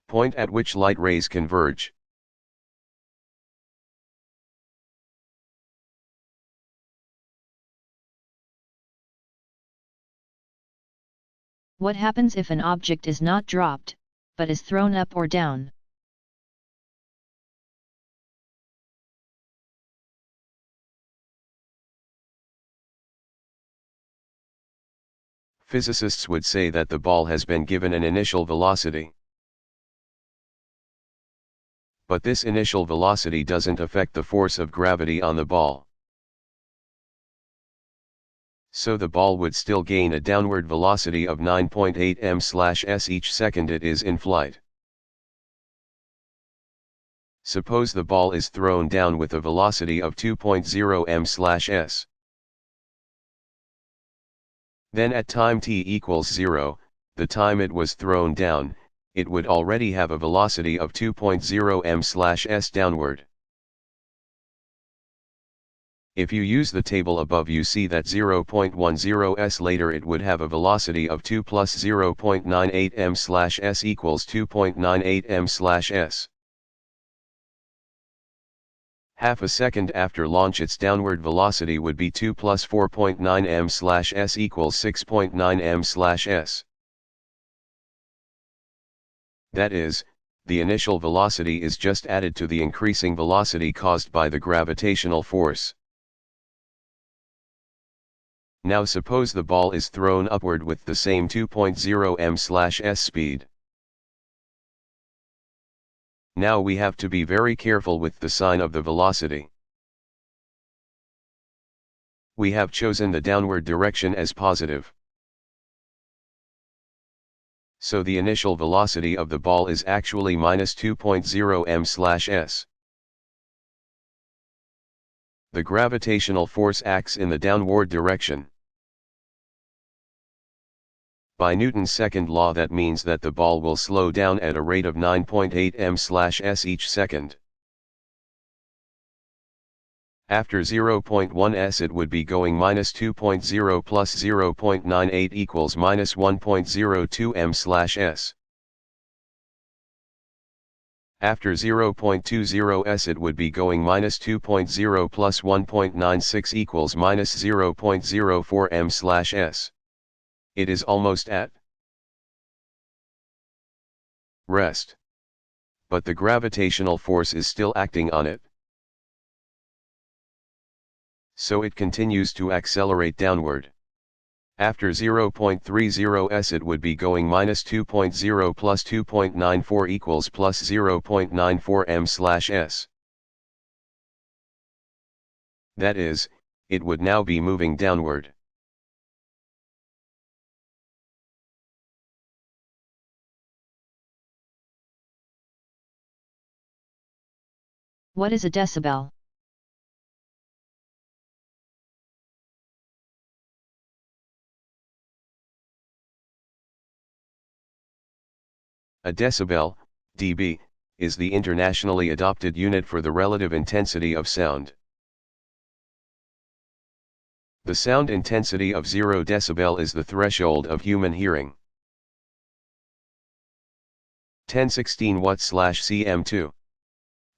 Point at which light rays converge. What happens if an object is not dropped, but is thrown up or down? Physicists would say that the ball has been given an initial velocity. But this initial velocity doesn't affect the force of gravity on the ball. So the ball would still gain a downward velocity of 9.8 m/s each second it is in flight. Suppose the ball is thrown down with a velocity of 2.0 m/s. Then at time t equals 0, the time it was thrown down, it would already have a velocity of 2.0 m/s downward. If you use the table above, you see that 0.10 s later it would have a velocity of 2 plus 0.98 m/s equals 2.98 m/s. Half a second after launch, its downward velocity would be 2 plus 4.9 m/s equals 6.9 m/s. That is, the initial velocity is just added to the increasing velocity caused by the gravitational force. Now suppose the ball is thrown upward with the same 2.0 m/s speed. Now we have to be very careful with the sign of the velocity. We have chosen the downward direction as positive. So the initial velocity of the ball is actually minus 2.0 m/s. The gravitational force acts in the downward direction. By Newton's second law, that means that the ball will slow down at a rate of 9.8 m/s each second. After 0.1 s it would be going minus 2.0 plus 0.98 equals minus 1.02 m/s. After 0.20 s it would be going minus 2.0 plus 1.96 equals minus 0.04 m/s. It is almost at rest. But the gravitational force is still acting on it. So it continues to accelerate downward. After 0.30 s it would be going minus 2.0 plus 2.94 equals plus 0.94 m/s. That is, it would now be moving downward. What is a decibel? A decibel, dB, is the internationally adopted unit for the relative intensity of sound. The sound intensity of 0 decibel is the threshold of human hearing. 1016 watts/cm2.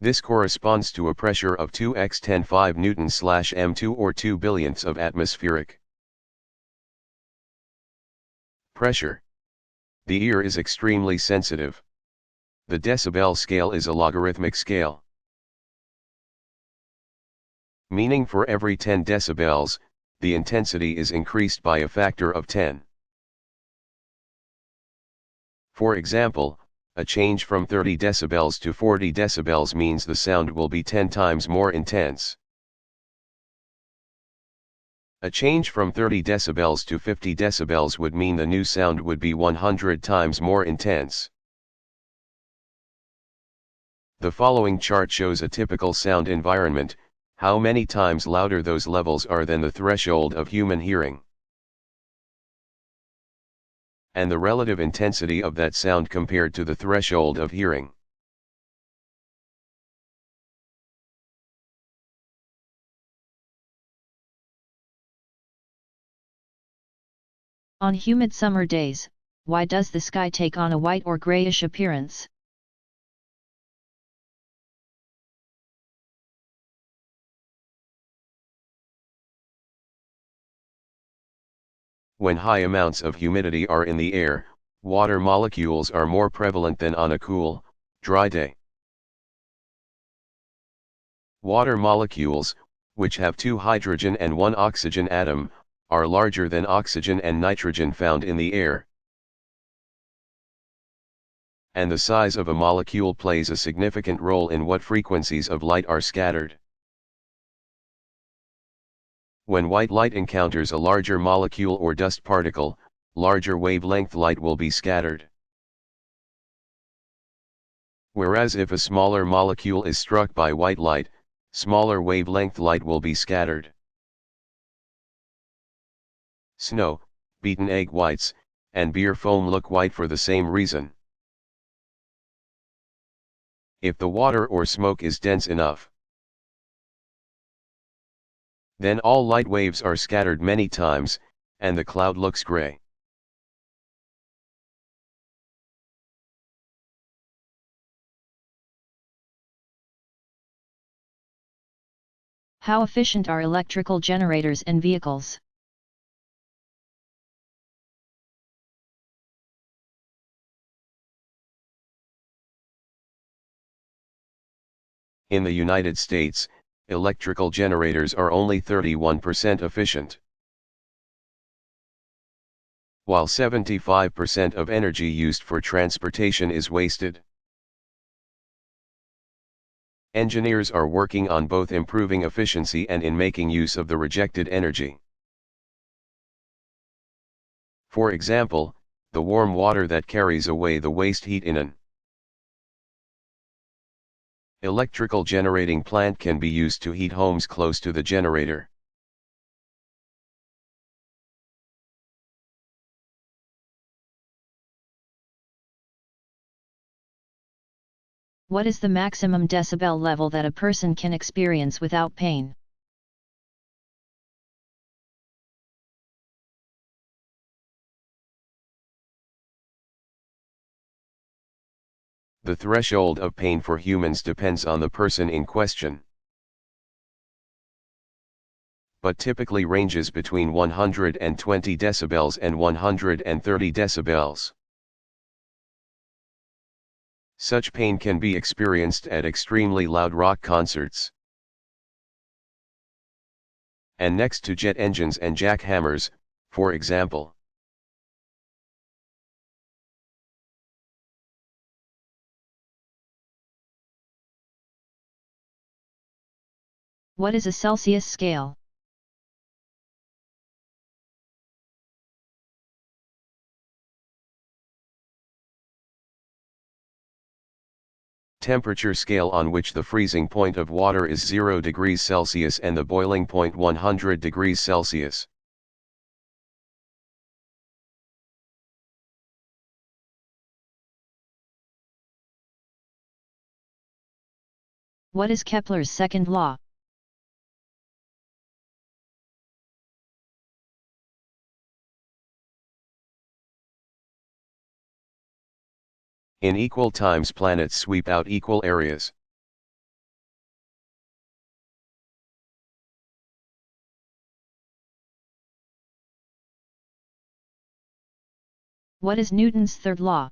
This corresponds to a pressure of 2 x 10⁵ Newton/m2 or 2 billionths of atmospheric pressure. The ear is extremely sensitive. The decibel scale is a logarithmic scale. Meaning for every 10 decibels, the intensity is increased by a factor of 10. For example, a change from 30 decibels to 40 decibels means the sound will be 10 times more intense. A change from 30 decibels to 50 decibels would mean the new sound would be 100 times more intense. The following chart shows a typical sound environment, how many times louder those levels are than the threshold of human hearing, and the relative intensity of that sound compared to the threshold of hearing. On humid summer days, why does the sky take on a white or grayish appearance? When high amounts of humidity are in the air, water molecules are more prevalent than on a cool, dry day. Water molecules, which have 2 hydrogen and 1 oxygen atom, are larger than oxygen and nitrogen found in the air. And the size of a molecule plays a significant role in what frequencies of light are scattered. When white light encounters a larger molecule or dust particle, larger wavelength light will be scattered. Whereas if a smaller molecule is struck by white light, smaller wavelength light will be scattered. Snow, beaten egg whites, and beer foam look white for the same reason. if the water or smoke is dense enough. Then all light waves are scattered many times, and the cloud looks gray. How efficient are electrical generators in vehicles? In the United States, electrical generators are only 31% efficient, while 75% of energy used for transportation is wasted. Engineers are working on both improving efficiency and in making use of the rejected energy. For example, the warm water that carries away the waste heat in an electrical generating plant can be used to heat homes close to the generator. What is the maximum decibel level that a person can experience without pain? The threshold of pain for humans depends on the person in question, but typically ranges between 120 decibels and 130 decibels. Such pain can be experienced at extremely loud rock concerts, and next to jet engines and jackhammers, for example. What is a Celsius scale? Temperature scale on which the freezing point of water is 0 degrees Celsius and the boiling point 100 degrees Celsius. What is Kepler's second law? In equal times planets sweep out equal areas. What is Newton's third law?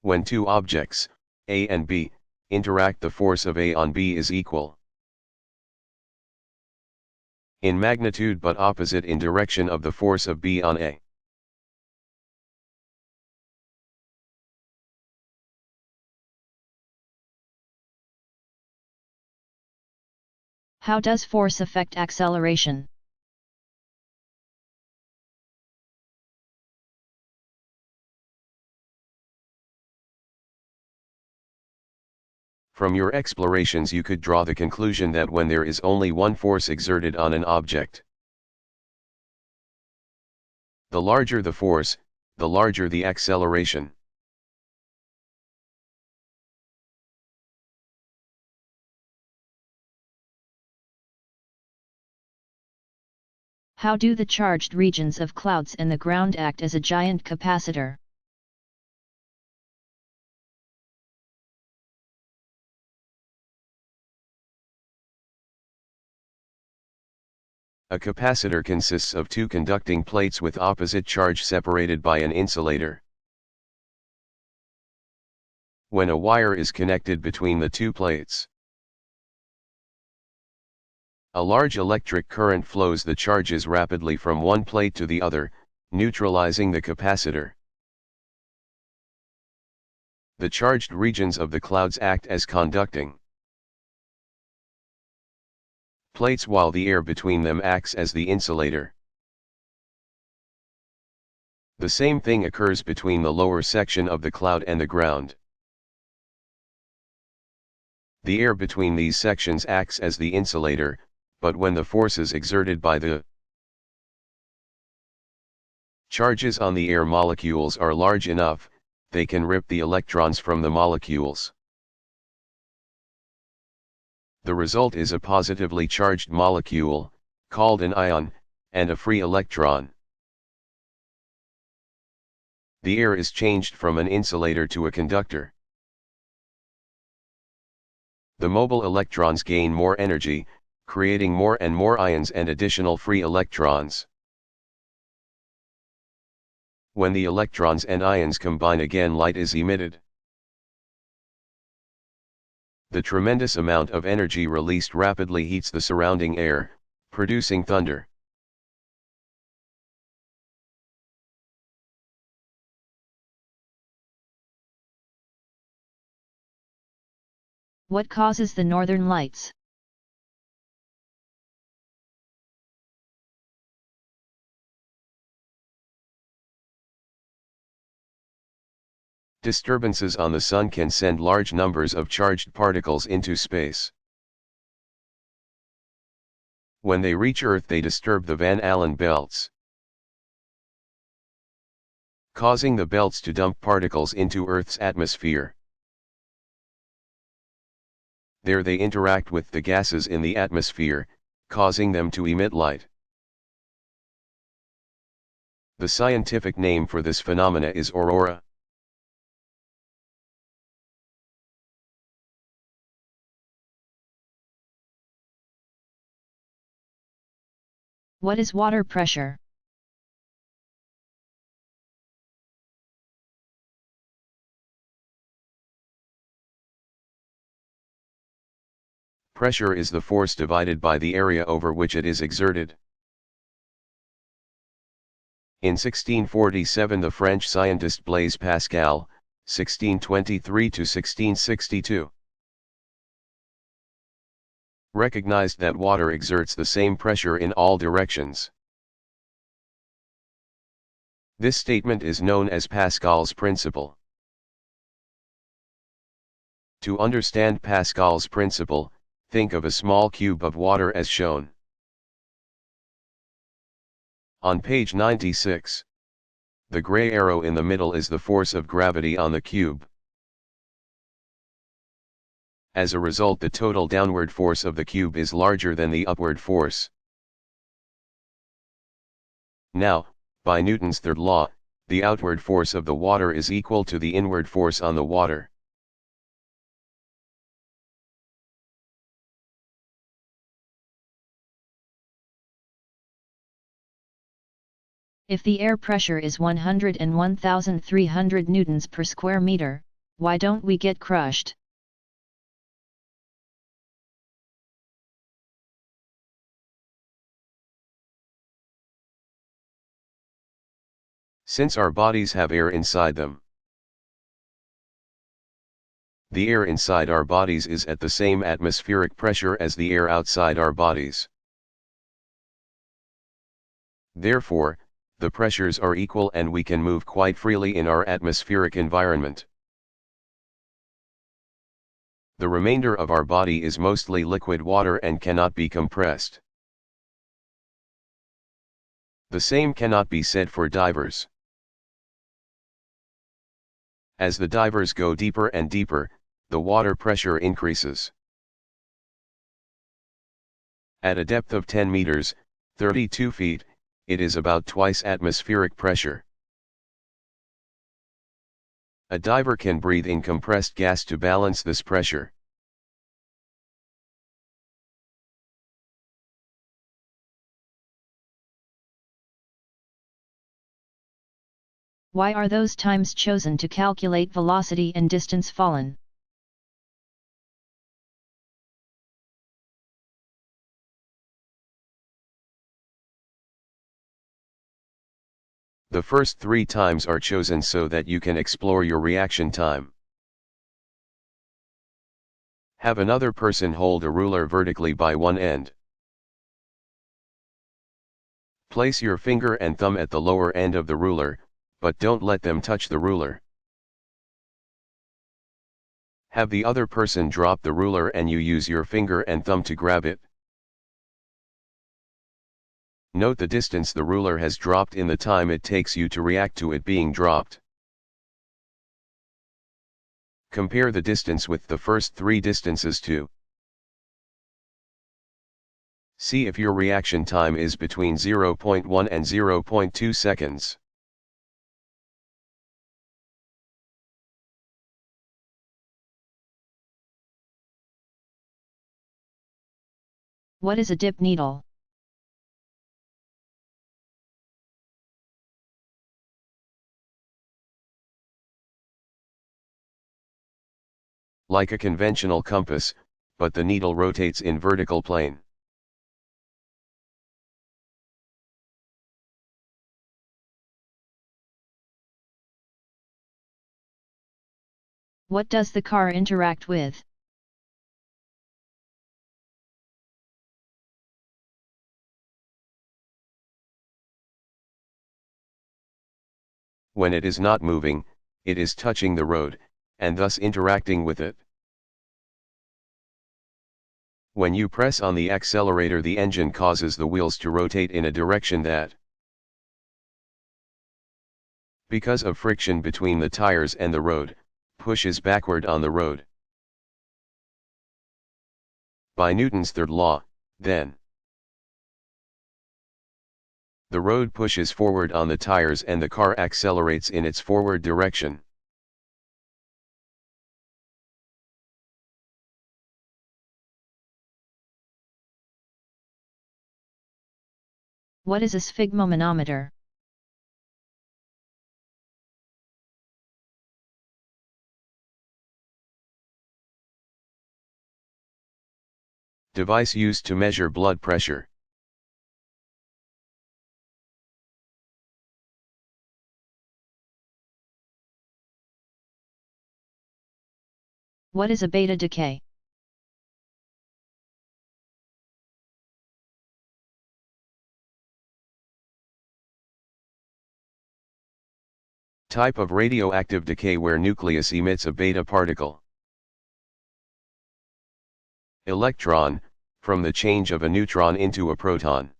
When two objects, A and B, interact, the force of A on B is equal in magnitude but opposite in direction of the force of B on A. How does force affect acceleration? From your explorations you could draw the conclusion that when there is only one force exerted on an object, the larger the force, the larger the acceleration. How do the charged regions of clouds and the ground act as a giant capacitor? A capacitor consists of two conducting plates with opposite charge separated by an insulator. When a wire is connected between the two plates, a large electric current flows the charges rapidly from one plate to the other, neutralizing the capacitor. The charged regions of the clouds act as conducting plates while the air between them acts as the insulator. The same thing occurs between the lower section of the cloud and the ground. The air between these sections acts as the insulator, but when the forces exerted by the Charges on the air molecules are large enough, they can rip the electrons from the molecules. The result is a positively charged molecule, called an ion, and a free electron. The air is changed from an insulator to a conductor. The mobile electrons gain more energy, creating more and more ions and additional free electrons. When the electrons and ions combine again, light is emitted. The tremendous amount of energy released rapidly heats the surrounding air, producing thunder. What causes the northern lights? Disturbances on the Sun can send large numbers of charged particles into space. When they reach Earth, they disturb the Van Allen belts, causing the belts to dump particles into Earth's atmosphere. There they interact with the gases in the atmosphere, causing them to emit light. The scientific name for this phenomena is aurora. What is water pressure? Pressure is the force divided by the area over which it is exerted. In 1647, the French scientist Blaise Pascal, 1623 to 1662, recognized that water exerts the same pressure in all directions. This statement is known as Pascal's principle. To understand Pascal's principle, think of a small cube of water as shown on page 96. The gray arrow in the middle is the force of gravity on the cube. As a result, the total downward force of the cube is larger than the upward force. Now, by Newton's third law, the outward force of the water is equal to the inward force on the water. If the air pressure is 101,300 newtons per square meter, why don't we get crushed? Since our bodies have air inside them. The air inside our bodies is at the same atmospheric pressure as the air outside our bodies. Therefore, the pressures are equal and we can move quite freely in our atmospheric environment. The remainder of our body is mostly liquid water and cannot be compressed. The same cannot be said for divers. As the divers go deeper and deeper, the water pressure increases. At a depth of 10 meters, 32 feet, it is about twice atmospheric pressure. A diver can breathe in compressed gas to balance this pressure. Why are those times chosen to calculate velocity and distance fallen? The first 3 times are chosen so that you can explore your reaction time. Have another person hold a ruler vertically by one end. Place your finger and thumb at the lower end of the ruler, but don't let them touch the ruler. Have the other person drop the ruler and you use your finger and thumb to grab it. Note the distance the ruler has dropped in the time it takes you to react to it being dropped. Compare the distance with the first three distances to see if your reaction time is between 0.1 and 0.2 seconds. What is a dip needle? Like a conventional compass, but the needle rotates in vertical plane. What does the car interact with? When it is not moving, it is touching the road, and thus interacting with it. When you press on the accelerator, the engine causes the wheels to rotate in a direction that, because of friction between the tires and the road, pushes backward on the road. By Newton's third law, then, the road pushes forward on the tires and the car accelerates in its forward direction. What is a sphygmomanometer? Device used to measure blood pressure. What is a beta decay? Type of radioactive decay where nucleus emits a beta particle. Electron, from the change of a neutron into a proton.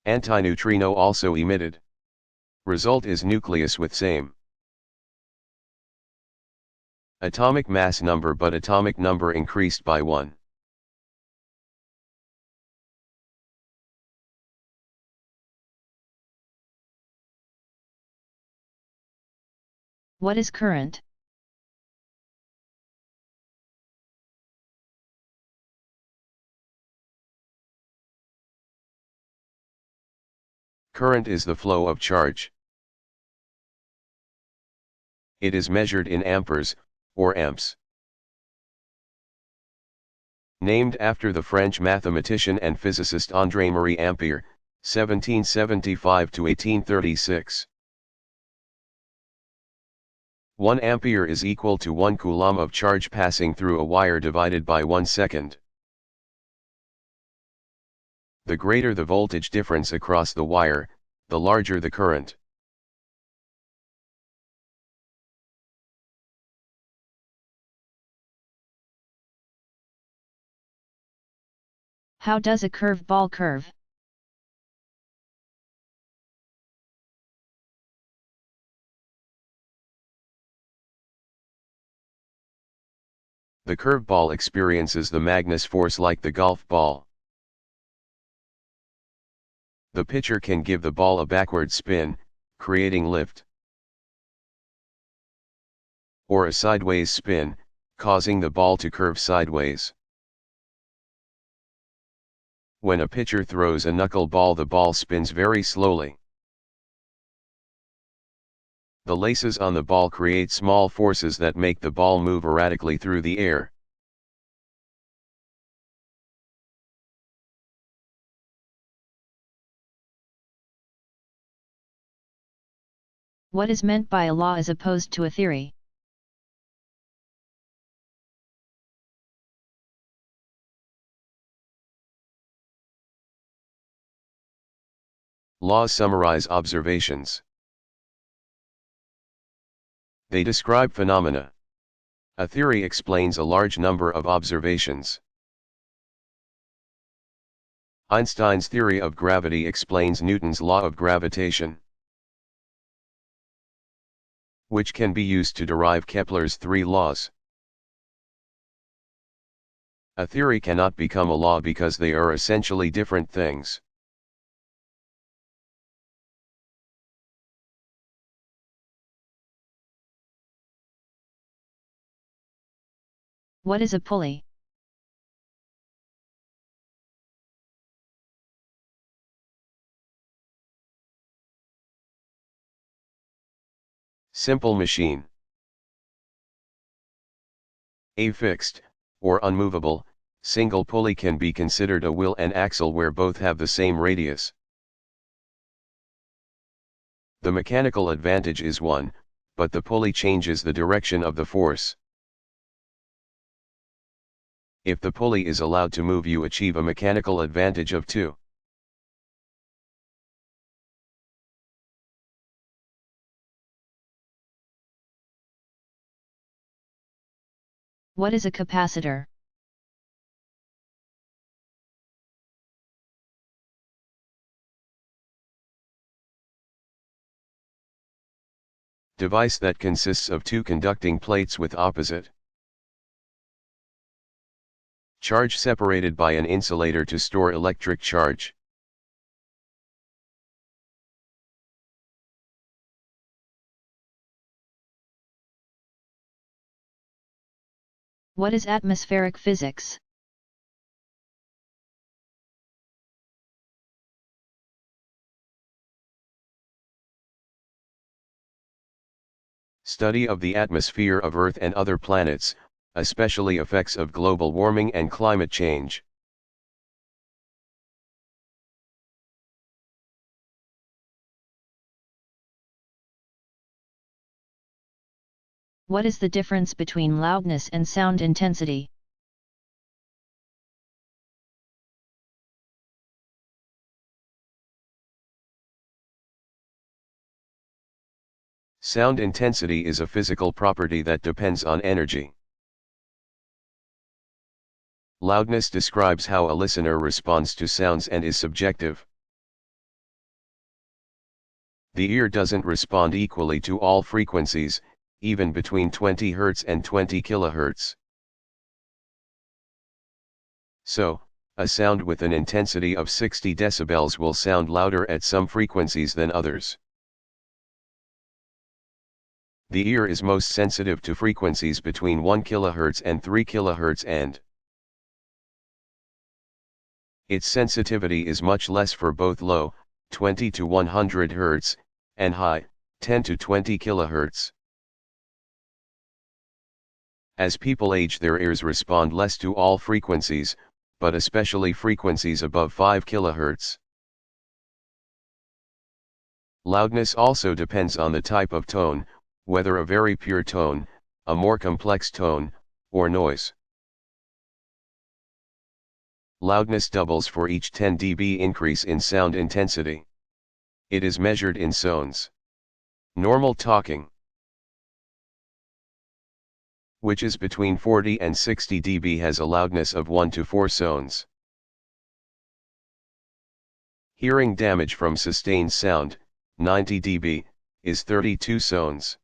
Antineutrino also emitted. Result is nucleus with same atomic mass number but atomic number increased by 1. What is current? Current is the flow of charge. It is measured in amperes, or amps. Named after the French mathematician and physicist André-Marie Ampère, 1775 to 1836. 1 ampere is equal to 1 coulomb of charge passing through a wire divided by 1 second. The greater the voltage difference across the wire, the larger the current. How does a curved ball curve? The curved ball experiences the Magnus force like the golf ball. The pitcher can give the ball a backward spin, creating lift, or a sideways spin, causing the ball to curve sideways. When a pitcher throws a knuckle ball, the ball spins very slowly. The laces on the ball create small forces that make the ball move erratically through the air. What is meant by a law as opposed to a theory? Laws summarize observations. They describe phenomena. A theory explains a large number of observations. Einstein's theory of gravity explains Newton's law of gravitation, which can be used to derive Kepler's three laws. A theory cannot become a law because they are essentially different things. What is a pulley? Simple machine. A fixed, or unmovable, single pulley can be considered a wheel and axle where both have the same radius. The mechanical advantage is 1, but the pulley changes the direction of the force. If the pulley is allowed to move, you achieve a mechanical advantage of 2. What is a capacitor? Device that consists of two conducting plates with opposite charge separated by an insulator to store electric charge. What is atmospheric physics? Study of the atmosphere of Earth and other planets, especially effects of global warming and climate change. What is the difference between loudness and sound intensity? Sound intensity is a physical property that depends on energy. Loudness describes how a listener responds to sounds and is subjective. The ear doesn't respond equally to all frequencies, even between 20 Hz and 20 kHz. So, a sound with an intensity of 60 decibels will sound louder at some frequencies than others. The ear is most sensitive to frequencies between 1 kHz and 3 kHz and its sensitivity is much less for both low, 20 to 100 Hz, and high, 10 to 20 kHz. As people age, their ears respond less to all frequencies, but especially frequencies above 5 kHz. Loudness also depends on the type of tone, whether a very pure tone, a more complex tone, or noise. Loudness doubles for each 10 dB increase in sound intensity. It is measured in sones. Normal talking, which is between 40 and 60 dB, has a loudness of 1 to 4 sones. Hearing damage from sustained sound, 90 dB, is 32 sones.